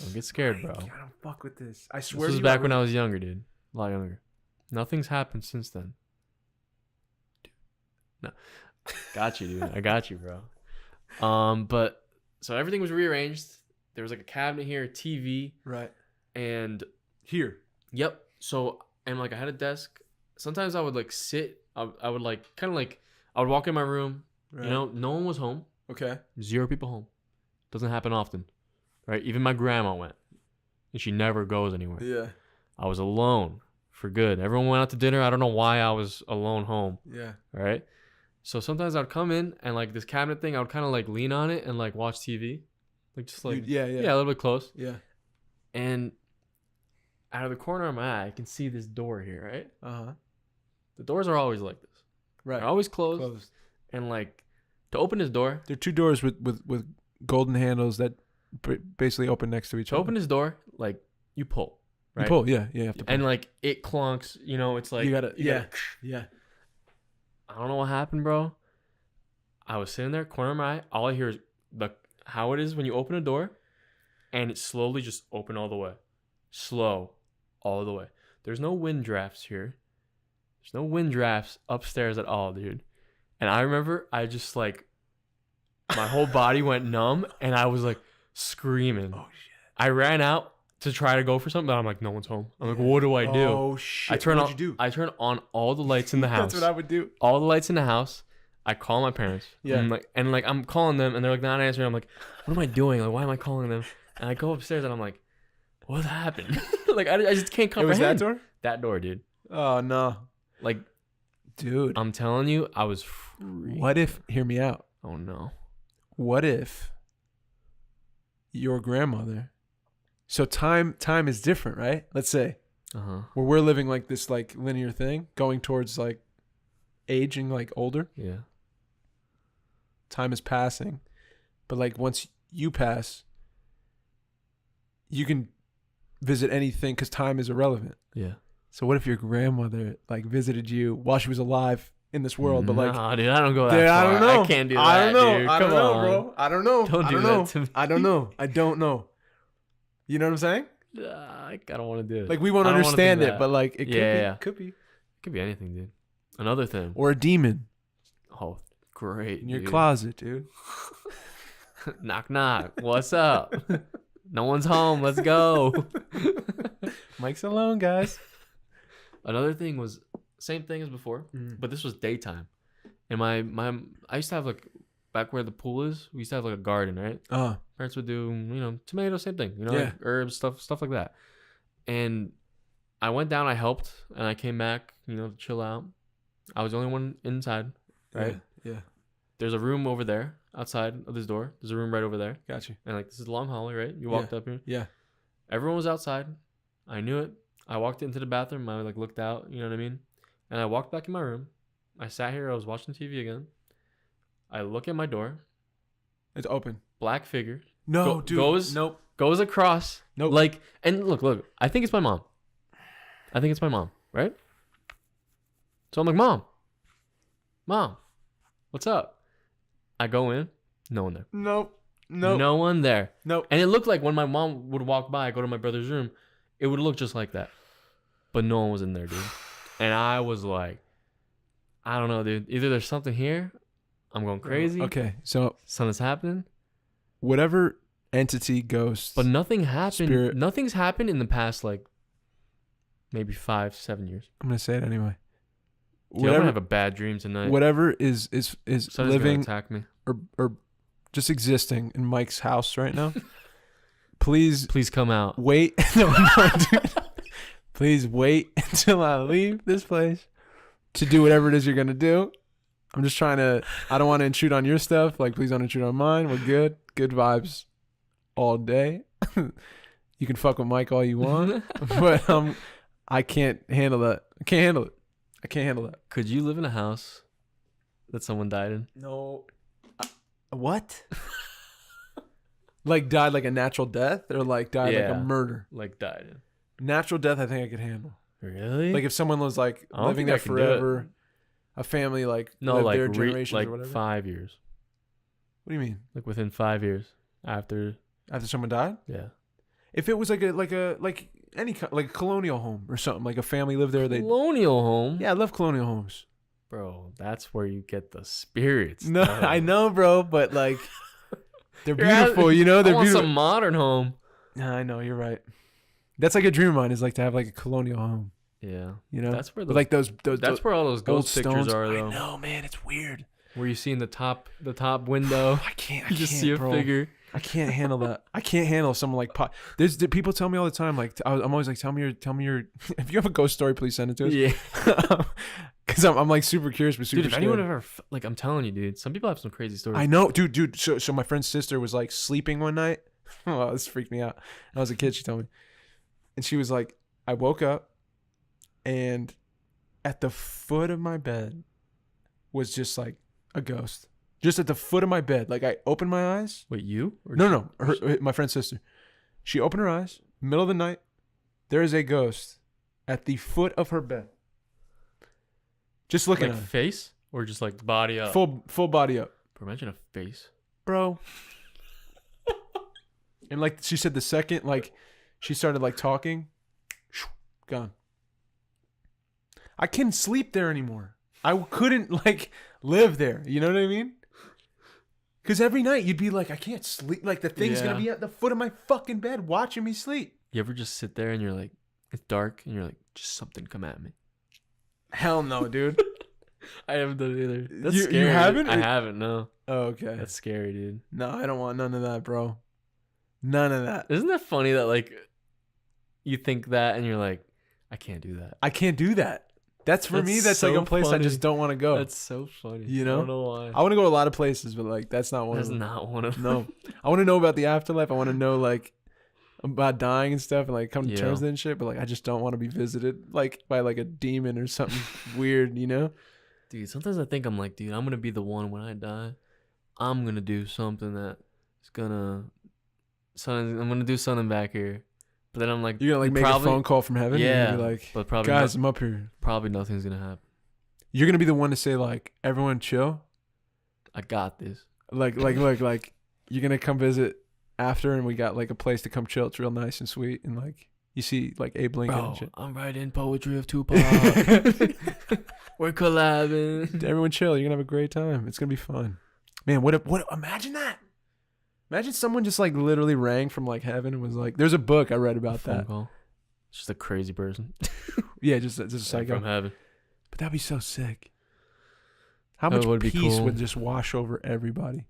[SPEAKER 1] Don't get scared, bro.
[SPEAKER 2] I don't fuck with this. I
[SPEAKER 1] This
[SPEAKER 2] swear.
[SPEAKER 1] was back when I was younger, dude. A lot younger. Nothing's happened since then. Dude. No. Got you, dude. I got you, bro. But so everything was rearranged. There was like a cabinet here, a TV,
[SPEAKER 2] right
[SPEAKER 1] and
[SPEAKER 2] here.
[SPEAKER 1] yep. So and like I had a desk. Sometimes I would like sit. I would like kind of like I would walk in my room.
[SPEAKER 2] Right.
[SPEAKER 1] You know, no one was home.
[SPEAKER 2] Okay.
[SPEAKER 1] 0 people home. Doesn't happen often, right? Even my grandma went, and she never goes anywhere.
[SPEAKER 2] Yeah.
[SPEAKER 1] I was alone for good. Everyone went out to dinner. I don't know why I was alone home.
[SPEAKER 2] Yeah.
[SPEAKER 1] All right. So sometimes I'd come in and like this cabinet thing, I would kind of like lean on it and like watch TV, like just like
[SPEAKER 2] Yeah.
[SPEAKER 1] yeah, a little bit close.
[SPEAKER 2] Yeah.
[SPEAKER 1] And out of the corner of my eye, I can see this door here, right?
[SPEAKER 2] Uh huh.
[SPEAKER 1] The doors are always like this.
[SPEAKER 2] Right.
[SPEAKER 1] They're always closed.
[SPEAKER 2] Closed.
[SPEAKER 1] And like to open this door,
[SPEAKER 2] There are 2 doors with golden handles that basically open next to each
[SPEAKER 1] to
[SPEAKER 2] other.
[SPEAKER 1] open this door, like you pull, right?
[SPEAKER 2] You pull. Yeah. Yeah. You have to pull.
[SPEAKER 1] And like it clunks, you know, it's like
[SPEAKER 2] you gotta. Yeah.
[SPEAKER 1] gotta-
[SPEAKER 2] Yeah.
[SPEAKER 1] I don't know what happened, bro. I was sitting there, corner of my eye. All I hear is how it is when you open a door, and it slowly just open all the way, slow, all the way. There's no wind drafts here. There's no wind drafts upstairs at all, dude. And I remember I just like, my whole body went numb, and I was like screaming.
[SPEAKER 2] Oh shit.
[SPEAKER 1] I ran out to try to go for something, but I'm like, no one's home. I'm like, what do I do?
[SPEAKER 2] Oh shit.
[SPEAKER 1] I turn
[SPEAKER 2] What'd
[SPEAKER 1] on.
[SPEAKER 2] you do?
[SPEAKER 1] I turn on all the lights in the house.
[SPEAKER 2] That's what I would do.
[SPEAKER 1] All the lights in the house. I call my parents.
[SPEAKER 2] Yeah.
[SPEAKER 1] I'm calling them, and they're like not answering. I'm like, what am I doing? Like, why am I calling them? And I go upstairs, and I'm like, what happened? Like, I just can't
[SPEAKER 2] It was
[SPEAKER 1] comprehend.
[SPEAKER 2] that door?
[SPEAKER 1] That door, dude.
[SPEAKER 2] Oh no.
[SPEAKER 1] Like,
[SPEAKER 2] Dude.
[SPEAKER 1] I'm telling you, I was freaked.
[SPEAKER 2] What if? Hear me out.
[SPEAKER 1] Oh no.
[SPEAKER 2] What if your grandmother? So time is different, right? Let's say where we're living like this like linear thing, going towards like aging, like older.
[SPEAKER 1] Yeah.
[SPEAKER 2] Time is passing, but like once you pass, you can visit anything because time is irrelevant.
[SPEAKER 1] Yeah.
[SPEAKER 2] So what if your grandmother like visited you while she was alive in this world, but like,
[SPEAKER 1] nah, dude, I don't go that
[SPEAKER 2] dude,
[SPEAKER 1] far.
[SPEAKER 2] I don't know.
[SPEAKER 1] I can't do that,
[SPEAKER 2] I don't know.
[SPEAKER 1] dude.
[SPEAKER 2] I don't
[SPEAKER 1] Come
[SPEAKER 2] know,
[SPEAKER 1] on.
[SPEAKER 2] bro. I don't know.
[SPEAKER 1] Don't
[SPEAKER 2] I
[SPEAKER 1] do
[SPEAKER 2] don't
[SPEAKER 1] that
[SPEAKER 2] know.
[SPEAKER 1] to me.
[SPEAKER 2] I don't know. I don't know. You know what I'm saying?
[SPEAKER 1] I don't want to do it.
[SPEAKER 2] Like we won't
[SPEAKER 1] I don't wanna do
[SPEAKER 2] understand it,
[SPEAKER 1] that.
[SPEAKER 2] but like it could be.
[SPEAKER 1] Yeah.
[SPEAKER 2] Could be.
[SPEAKER 1] It could be anything, dude. Another thing.
[SPEAKER 2] Or a demon
[SPEAKER 1] Oh, great.
[SPEAKER 2] in your
[SPEAKER 1] dude.
[SPEAKER 2] closet, dude.
[SPEAKER 1] Knock, knock. What's up? No one's home. Let's go.
[SPEAKER 2] Mike's alone, guys.
[SPEAKER 1] Another thing was same thing as before,
[SPEAKER 2] Mm.
[SPEAKER 1] but this was daytime. And I used to have like back where the pool is. We used to have like a garden, right? Parents would do tomatoes, same thing, like herbs, stuff like that. And I went down, I helped, and I came back, to chill out. I was the only one inside, right?
[SPEAKER 2] Yeah.
[SPEAKER 1] There's a room over there outside of this door. There's a room right over there.
[SPEAKER 2] Got you.
[SPEAKER 1] And like this is a long hallway, right? You walked up here.
[SPEAKER 2] Yeah.
[SPEAKER 1] Everyone was outside. I knew it. I walked into the bathroom. I like looked out. You know what I mean? And I walked back in my room. I sat here. I was watching TV again. I look at my door.
[SPEAKER 2] It's open.
[SPEAKER 1] Black figure.
[SPEAKER 2] No, dude. Nope.
[SPEAKER 1] Goes across.
[SPEAKER 2] Nope.
[SPEAKER 1] Like, and look. I think it's my mom. Right? So I'm like, Mom, what's up? I go in. No one there.
[SPEAKER 2] Nope.
[SPEAKER 1] No one there.
[SPEAKER 2] Nope.
[SPEAKER 1] And it looked like when my mom would walk by, I go to my brother's room, it would look just like that. But no one was in there, dude. And I was like, I don't know, dude. Either there's something here, I'm going crazy.
[SPEAKER 2] Okay, so
[SPEAKER 1] something's happening.
[SPEAKER 2] Whatever entity, ghost.
[SPEAKER 1] But nothing happened.
[SPEAKER 2] Spirit.
[SPEAKER 1] Nothing's happened in the past like maybe 5-7 years.
[SPEAKER 2] I'm gonna say it anyway.
[SPEAKER 1] Dude, I'm gonna have a bad dream tonight.
[SPEAKER 2] Whatever is
[SPEAKER 1] Someone's
[SPEAKER 2] living
[SPEAKER 1] gonna attack me.
[SPEAKER 2] or just existing in Mike's house right now. Please
[SPEAKER 1] come out.
[SPEAKER 2] Wait. No, dude. Please wait until I leave this place to do whatever it is you're gonna do. I'm just trying to. I don't want to intrude on your stuff. Like, please don't intrude on mine. We're good. Good vibes all day. You can fuck with Mike all you want, but I can't handle that. I can't handle that.
[SPEAKER 1] Could you live in a house that someone died in?
[SPEAKER 2] No. What? Like died like a natural death, or like died like a murder?
[SPEAKER 1] Like died in.
[SPEAKER 2] Natural death, I think I could handle.
[SPEAKER 1] Really?
[SPEAKER 2] Like if someone was like living there forever, a family like lived there generations or whatever.
[SPEAKER 1] 5 years.
[SPEAKER 2] What do you mean?
[SPEAKER 1] Like within 5 years after
[SPEAKER 2] someone died?
[SPEAKER 1] Yeah.
[SPEAKER 2] If it was like any like a colonial home or something, like a family lived there.
[SPEAKER 1] Colonial home?
[SPEAKER 2] Yeah, I love colonial homes.
[SPEAKER 1] Bro, that's where you get the spirits.
[SPEAKER 2] No, I know, bro, but like they're beautiful, They're
[SPEAKER 1] beautiful.
[SPEAKER 2] Some
[SPEAKER 1] modern home.
[SPEAKER 2] Yeah, I know, you're right. That's like a dream of mine, is like to have like a colonial home.
[SPEAKER 1] Yeah.
[SPEAKER 2] That's where like those
[SPEAKER 1] that's where all those ghost pictures are, though.
[SPEAKER 2] I know, man, it's weird.
[SPEAKER 1] Where you see in the top window.
[SPEAKER 2] I can't.
[SPEAKER 1] You just see a figure.
[SPEAKER 2] I can't handle that. I can't handle someone like There's people tell me all the time. Like I'm always like, tell me your. If you have a ghost story, please send it to us.
[SPEAKER 1] Yeah.
[SPEAKER 2] Because I'm like super curious, but super.
[SPEAKER 1] Dude, if anyone ever like, I'm telling you, dude, some people have some crazy stories.
[SPEAKER 2] I know, dude. So my friend's sister was like sleeping one night. Oh, this freaked me out. When I was a kid, she told me, and she was like, I woke up, and at the foot of my bed was just like a ghost. Just at the foot of my bed. Like, I opened my eyes.
[SPEAKER 1] Wait, you?
[SPEAKER 2] No. My friend's sister. She opened her eyes. Middle of the night. There is a ghost at the foot of her bed. Just looking
[SPEAKER 1] like
[SPEAKER 2] at her.
[SPEAKER 1] Face? Or just like body up?
[SPEAKER 2] Full body up.
[SPEAKER 1] Bro, imagine a face.
[SPEAKER 2] Bro. And like she said, the second like she started like talking, gone. I couldn't sleep there anymore. I couldn't like live there. You know what I mean? Because every night you'd be like, I can't sleep. Like the thing's going to be at the foot of my fucking bed watching me sleep.
[SPEAKER 1] You ever just sit there and you're like, it's dark and you're like, just something come at me?
[SPEAKER 2] Hell no, dude.
[SPEAKER 1] I haven't done it either. That's scary.
[SPEAKER 2] You haven't?
[SPEAKER 1] I haven't, no.
[SPEAKER 2] Oh, okay.
[SPEAKER 1] That's scary, dude.
[SPEAKER 2] No, I don't want none of that, bro. None of that.
[SPEAKER 1] Isn't that funny that like you think that and you're like, I can't do that.
[SPEAKER 2] I can't do that. That's for me. That's so like a place funny. I just don't want to go.
[SPEAKER 1] That's so funny.
[SPEAKER 2] You know?
[SPEAKER 1] I don't know why.
[SPEAKER 2] I want to go to a lot of places, but like that's not one of them.
[SPEAKER 1] That's not one of them.
[SPEAKER 2] No. I want to know about the afterlife. I want to know like about dying and stuff and like come to terms with it and shit. But like I just don't want to be visited like by like a demon or something weird, you know?
[SPEAKER 1] Dude, sometimes I think I'm like, dude, I'm gonna be the one when I die. I'm gonna do something that is I'm gonna do something back here. But then I'm like,
[SPEAKER 2] you're gonna like make a phone call from heaven.
[SPEAKER 1] Yeah,
[SPEAKER 2] and be like,
[SPEAKER 1] but probably
[SPEAKER 2] guys, I'm up here.
[SPEAKER 1] Probably nothing's gonna happen.
[SPEAKER 2] You're gonna be the one to say like, everyone chill.
[SPEAKER 1] I got this.
[SPEAKER 2] Like you're gonna come visit after, and we got like a place to come chill. It's real nice and sweet, and like you see like Abe Lincoln and shit.
[SPEAKER 1] I'm writing poetry of Tupac. We're collabing.
[SPEAKER 2] Everyone chill. You're gonna have a great time. It's gonna be fun. Man, what imagine that. Imagine someone just like literally rang from like heaven and was like, there's a book I read about that.
[SPEAKER 1] Call. It's just a crazy person.
[SPEAKER 2] Yeah, just a psycho
[SPEAKER 1] from heaven.
[SPEAKER 2] But that'd be so sick. How much
[SPEAKER 1] would be
[SPEAKER 2] peace
[SPEAKER 1] cool.
[SPEAKER 2] would just wash over everybody?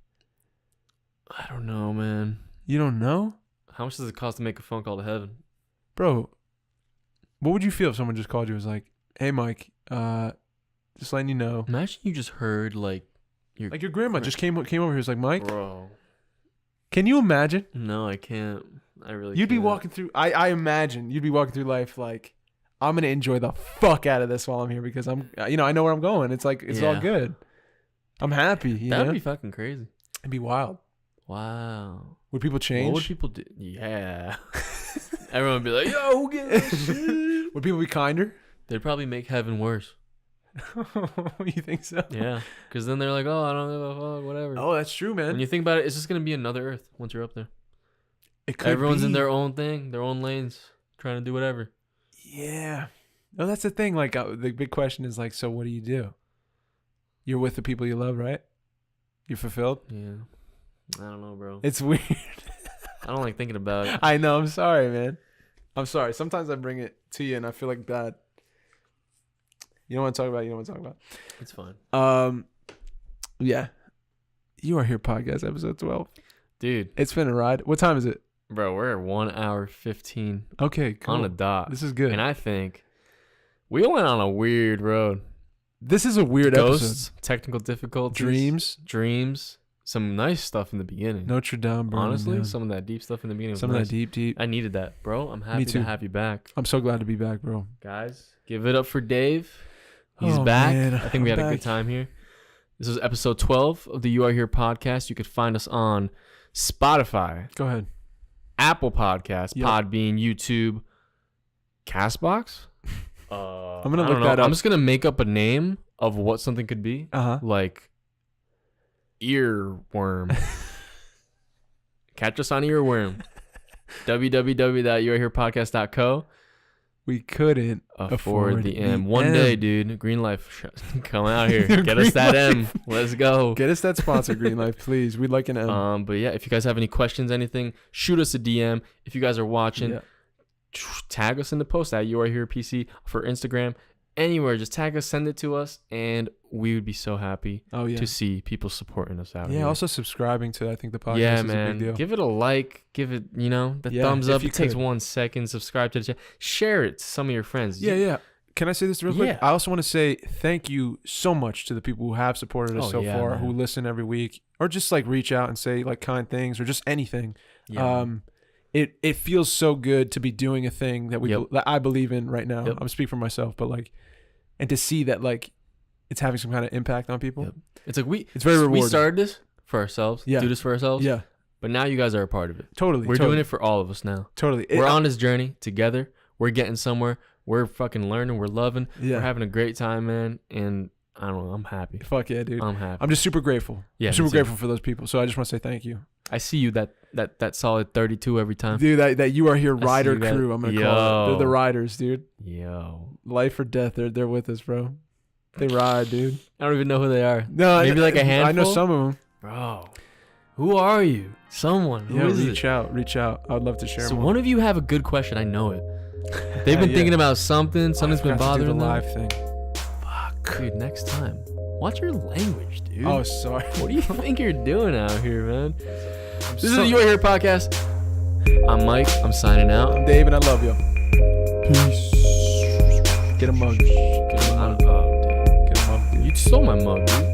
[SPEAKER 1] I don't know, man.
[SPEAKER 2] You don't know?
[SPEAKER 1] How much does it cost to make a phone call to heaven?
[SPEAKER 2] Bro, what would you feel if someone just called you and was like, hey, Mike, just letting you know.
[SPEAKER 1] Imagine you just heard like your
[SPEAKER 2] grandma just came over here and was like, Mike,
[SPEAKER 1] bro.
[SPEAKER 2] can you imagine?
[SPEAKER 1] No, I can't. I really
[SPEAKER 2] You'd be
[SPEAKER 1] can't.
[SPEAKER 2] walking through, I imagine you'd be walking through life like, I'm going to enjoy the fuck out of this while I'm here because I'm, I know where I'm going. It's like, it's all
[SPEAKER 1] Yeah.
[SPEAKER 2] good. I'm happy.
[SPEAKER 1] That would
[SPEAKER 2] know?
[SPEAKER 1] be fucking crazy.
[SPEAKER 2] It'd be wild.
[SPEAKER 1] Wow.
[SPEAKER 2] Would people change?
[SPEAKER 1] What would people do? Yeah. Everyone would be like, yo, who gives a shit?
[SPEAKER 2] Would people be kinder?
[SPEAKER 1] They'd probably make heaven worse.
[SPEAKER 2] You think so?
[SPEAKER 1] Yeah. Because then they're like, oh, I don't give a fuck, whatever.
[SPEAKER 2] Oh, that's true, man.
[SPEAKER 1] When you think about it, it's just going to be another Earth once you're up there.
[SPEAKER 2] It could
[SPEAKER 1] Everyone's in
[SPEAKER 2] be.
[SPEAKER 1] their own thing, their own lanes, trying to do whatever.
[SPEAKER 2] Yeah. No, that's the thing. Like, the big question is like, so what do you do? You're with the people you love, right? You're fulfilled?
[SPEAKER 1] Yeah. I don't know, bro.
[SPEAKER 2] It's weird.
[SPEAKER 1] I don't like thinking about it.
[SPEAKER 2] I know. I'm sorry, man. I'm sorry. Sometimes I bring it to you and I feel like bad. You don't want to talk about it. You don't want to talk about it.
[SPEAKER 1] It's fine.
[SPEAKER 2] Yeah. You Are Here podcast, episode 12.
[SPEAKER 1] Dude.
[SPEAKER 2] It's been a ride. What time is it?
[SPEAKER 1] Bro, we're at 1 hour 15
[SPEAKER 2] Okay, cool.
[SPEAKER 1] on a dot.
[SPEAKER 2] This is good.
[SPEAKER 1] And I think we went on a weird road.
[SPEAKER 2] This is a weird
[SPEAKER 1] Ghosts,
[SPEAKER 2] episode.
[SPEAKER 1] technical difficulties.
[SPEAKER 2] Dreams.
[SPEAKER 1] Some nice stuff in the beginning.
[SPEAKER 2] Notre-Dame. burning
[SPEAKER 1] Honestly,
[SPEAKER 2] down.
[SPEAKER 1] some of that deep stuff in the beginning was
[SPEAKER 2] Some of
[SPEAKER 1] nice.
[SPEAKER 2] that deep.
[SPEAKER 1] I needed that, bro. I'm happy
[SPEAKER 2] too.
[SPEAKER 1] to have you back.
[SPEAKER 2] I'm so glad to be back, bro.
[SPEAKER 1] Guys, give it up for Dave. He's
[SPEAKER 2] Oh,
[SPEAKER 1] back.
[SPEAKER 2] man.
[SPEAKER 1] I think we had
[SPEAKER 2] I'm
[SPEAKER 1] a good
[SPEAKER 2] back.
[SPEAKER 1] time here. This is episode 12 of the You Are Here podcast. You could find us on Spotify,
[SPEAKER 2] Go ahead.
[SPEAKER 1] Apple Podcasts,
[SPEAKER 2] Yep.
[SPEAKER 1] Podbean, YouTube, Castbox.
[SPEAKER 2] I'm gonna look that up.
[SPEAKER 1] I'm just gonna make up a name of what something could be,
[SPEAKER 2] Uh-huh.
[SPEAKER 1] like earworm. Catch us on earworm. www.youareherepodcast.co.
[SPEAKER 2] We couldn't
[SPEAKER 1] Afford the M. One day, dude. Green Life, come out here. Get
[SPEAKER 2] Green
[SPEAKER 1] us that M.
[SPEAKER 2] Life.
[SPEAKER 1] Let's go.
[SPEAKER 2] Get us that sponsor, Green Life, please. We'd like an M.
[SPEAKER 1] But yeah, if you guys have any questions, anything, shoot us a DM. If you guys are watching,
[SPEAKER 2] Yeah.
[SPEAKER 1] tag us in the post at You Are Here PC for Instagram. Anywhere, just tag us, send it to us, and we would be so happy
[SPEAKER 2] Oh yeah.
[SPEAKER 1] to see people supporting us out
[SPEAKER 2] Yeah.
[SPEAKER 1] here.
[SPEAKER 2] Also subscribing to I think the podcast
[SPEAKER 1] Yeah,
[SPEAKER 2] is a
[SPEAKER 1] man.
[SPEAKER 2] big deal.
[SPEAKER 1] Give it a like. Give it, the
[SPEAKER 2] Yeah,
[SPEAKER 1] thumbs
[SPEAKER 2] if
[SPEAKER 1] up.
[SPEAKER 2] you
[SPEAKER 1] It takes
[SPEAKER 2] could.
[SPEAKER 1] 1 second. Subscribe to the channel. Share it to some of your friends.
[SPEAKER 2] Yeah. Can I say this real quick?
[SPEAKER 1] Yeah.
[SPEAKER 2] I also want to say thank you so much to the people who have supported us
[SPEAKER 1] Oh,
[SPEAKER 2] so
[SPEAKER 1] yeah,
[SPEAKER 2] far,
[SPEAKER 1] man.
[SPEAKER 2] who listen every week, or just like reach out and say like kind things or just anything.
[SPEAKER 1] Yeah.
[SPEAKER 2] It feels so good to be doing a thing that
[SPEAKER 1] Yep.
[SPEAKER 2] that I believe in right now.
[SPEAKER 1] Yep.
[SPEAKER 2] I'm speaking for myself, but like, and to see that like it's having some kind of impact on people.
[SPEAKER 1] Yep. It's like
[SPEAKER 2] It's very rewarding.
[SPEAKER 1] we started this for ourselves.
[SPEAKER 2] Yeah.
[SPEAKER 1] Do this for ourselves.
[SPEAKER 2] Yeah,
[SPEAKER 1] But now you guys are a part of it.
[SPEAKER 2] totally.
[SPEAKER 1] We're doing it for all of us now.
[SPEAKER 2] Totally.
[SPEAKER 1] We're on this journey together. We're getting somewhere. We're fucking learning. We're loving.
[SPEAKER 2] Yeah.
[SPEAKER 1] We're having a great time, man. And I don't know. I'm happy.
[SPEAKER 2] Fuck yeah, dude.
[SPEAKER 1] I'm happy.
[SPEAKER 2] I'm just super grateful.
[SPEAKER 1] Yeah,
[SPEAKER 2] I'm
[SPEAKER 1] me
[SPEAKER 2] super
[SPEAKER 1] too.
[SPEAKER 2] grateful for those people. So I just want to say thank you.
[SPEAKER 1] I see you that solid 32 every time.
[SPEAKER 2] Dude, that You Are Here
[SPEAKER 1] see
[SPEAKER 2] rider
[SPEAKER 1] you guys.
[SPEAKER 2] crew, I'm going to
[SPEAKER 1] Yo.
[SPEAKER 2] call it. They're the riders, dude.
[SPEAKER 1] Yo.
[SPEAKER 2] Life or death, they're with us, bro. They ride, dude.
[SPEAKER 1] I don't even know who they are.
[SPEAKER 2] No,
[SPEAKER 1] Maybe like a handful?
[SPEAKER 2] I know some of them.
[SPEAKER 1] Bro. Who are you? Someone. Who
[SPEAKER 2] Yeah,
[SPEAKER 1] is
[SPEAKER 2] reach out. I would love to share
[SPEAKER 1] So
[SPEAKER 2] more.
[SPEAKER 1] one of you have a good question. I know it. They've been
[SPEAKER 2] Yeah.
[SPEAKER 1] thinking about something. Something's been
[SPEAKER 2] I forgot to do
[SPEAKER 1] bothering
[SPEAKER 2] the
[SPEAKER 1] them.
[SPEAKER 2] live thing.
[SPEAKER 1] Fuck. Dude, next time. Watch your language, dude.
[SPEAKER 2] Oh, sorry.
[SPEAKER 1] What do you think you're doing out here, man? This is
[SPEAKER 2] so-
[SPEAKER 1] the You Are Here podcast. I'm Mike. I'm signing out.
[SPEAKER 2] I'm Dave, and I love you. Peace. Get a mug.
[SPEAKER 1] Get a mug, dude.
[SPEAKER 2] Get a mug, dude.
[SPEAKER 1] You stole my mug, dude.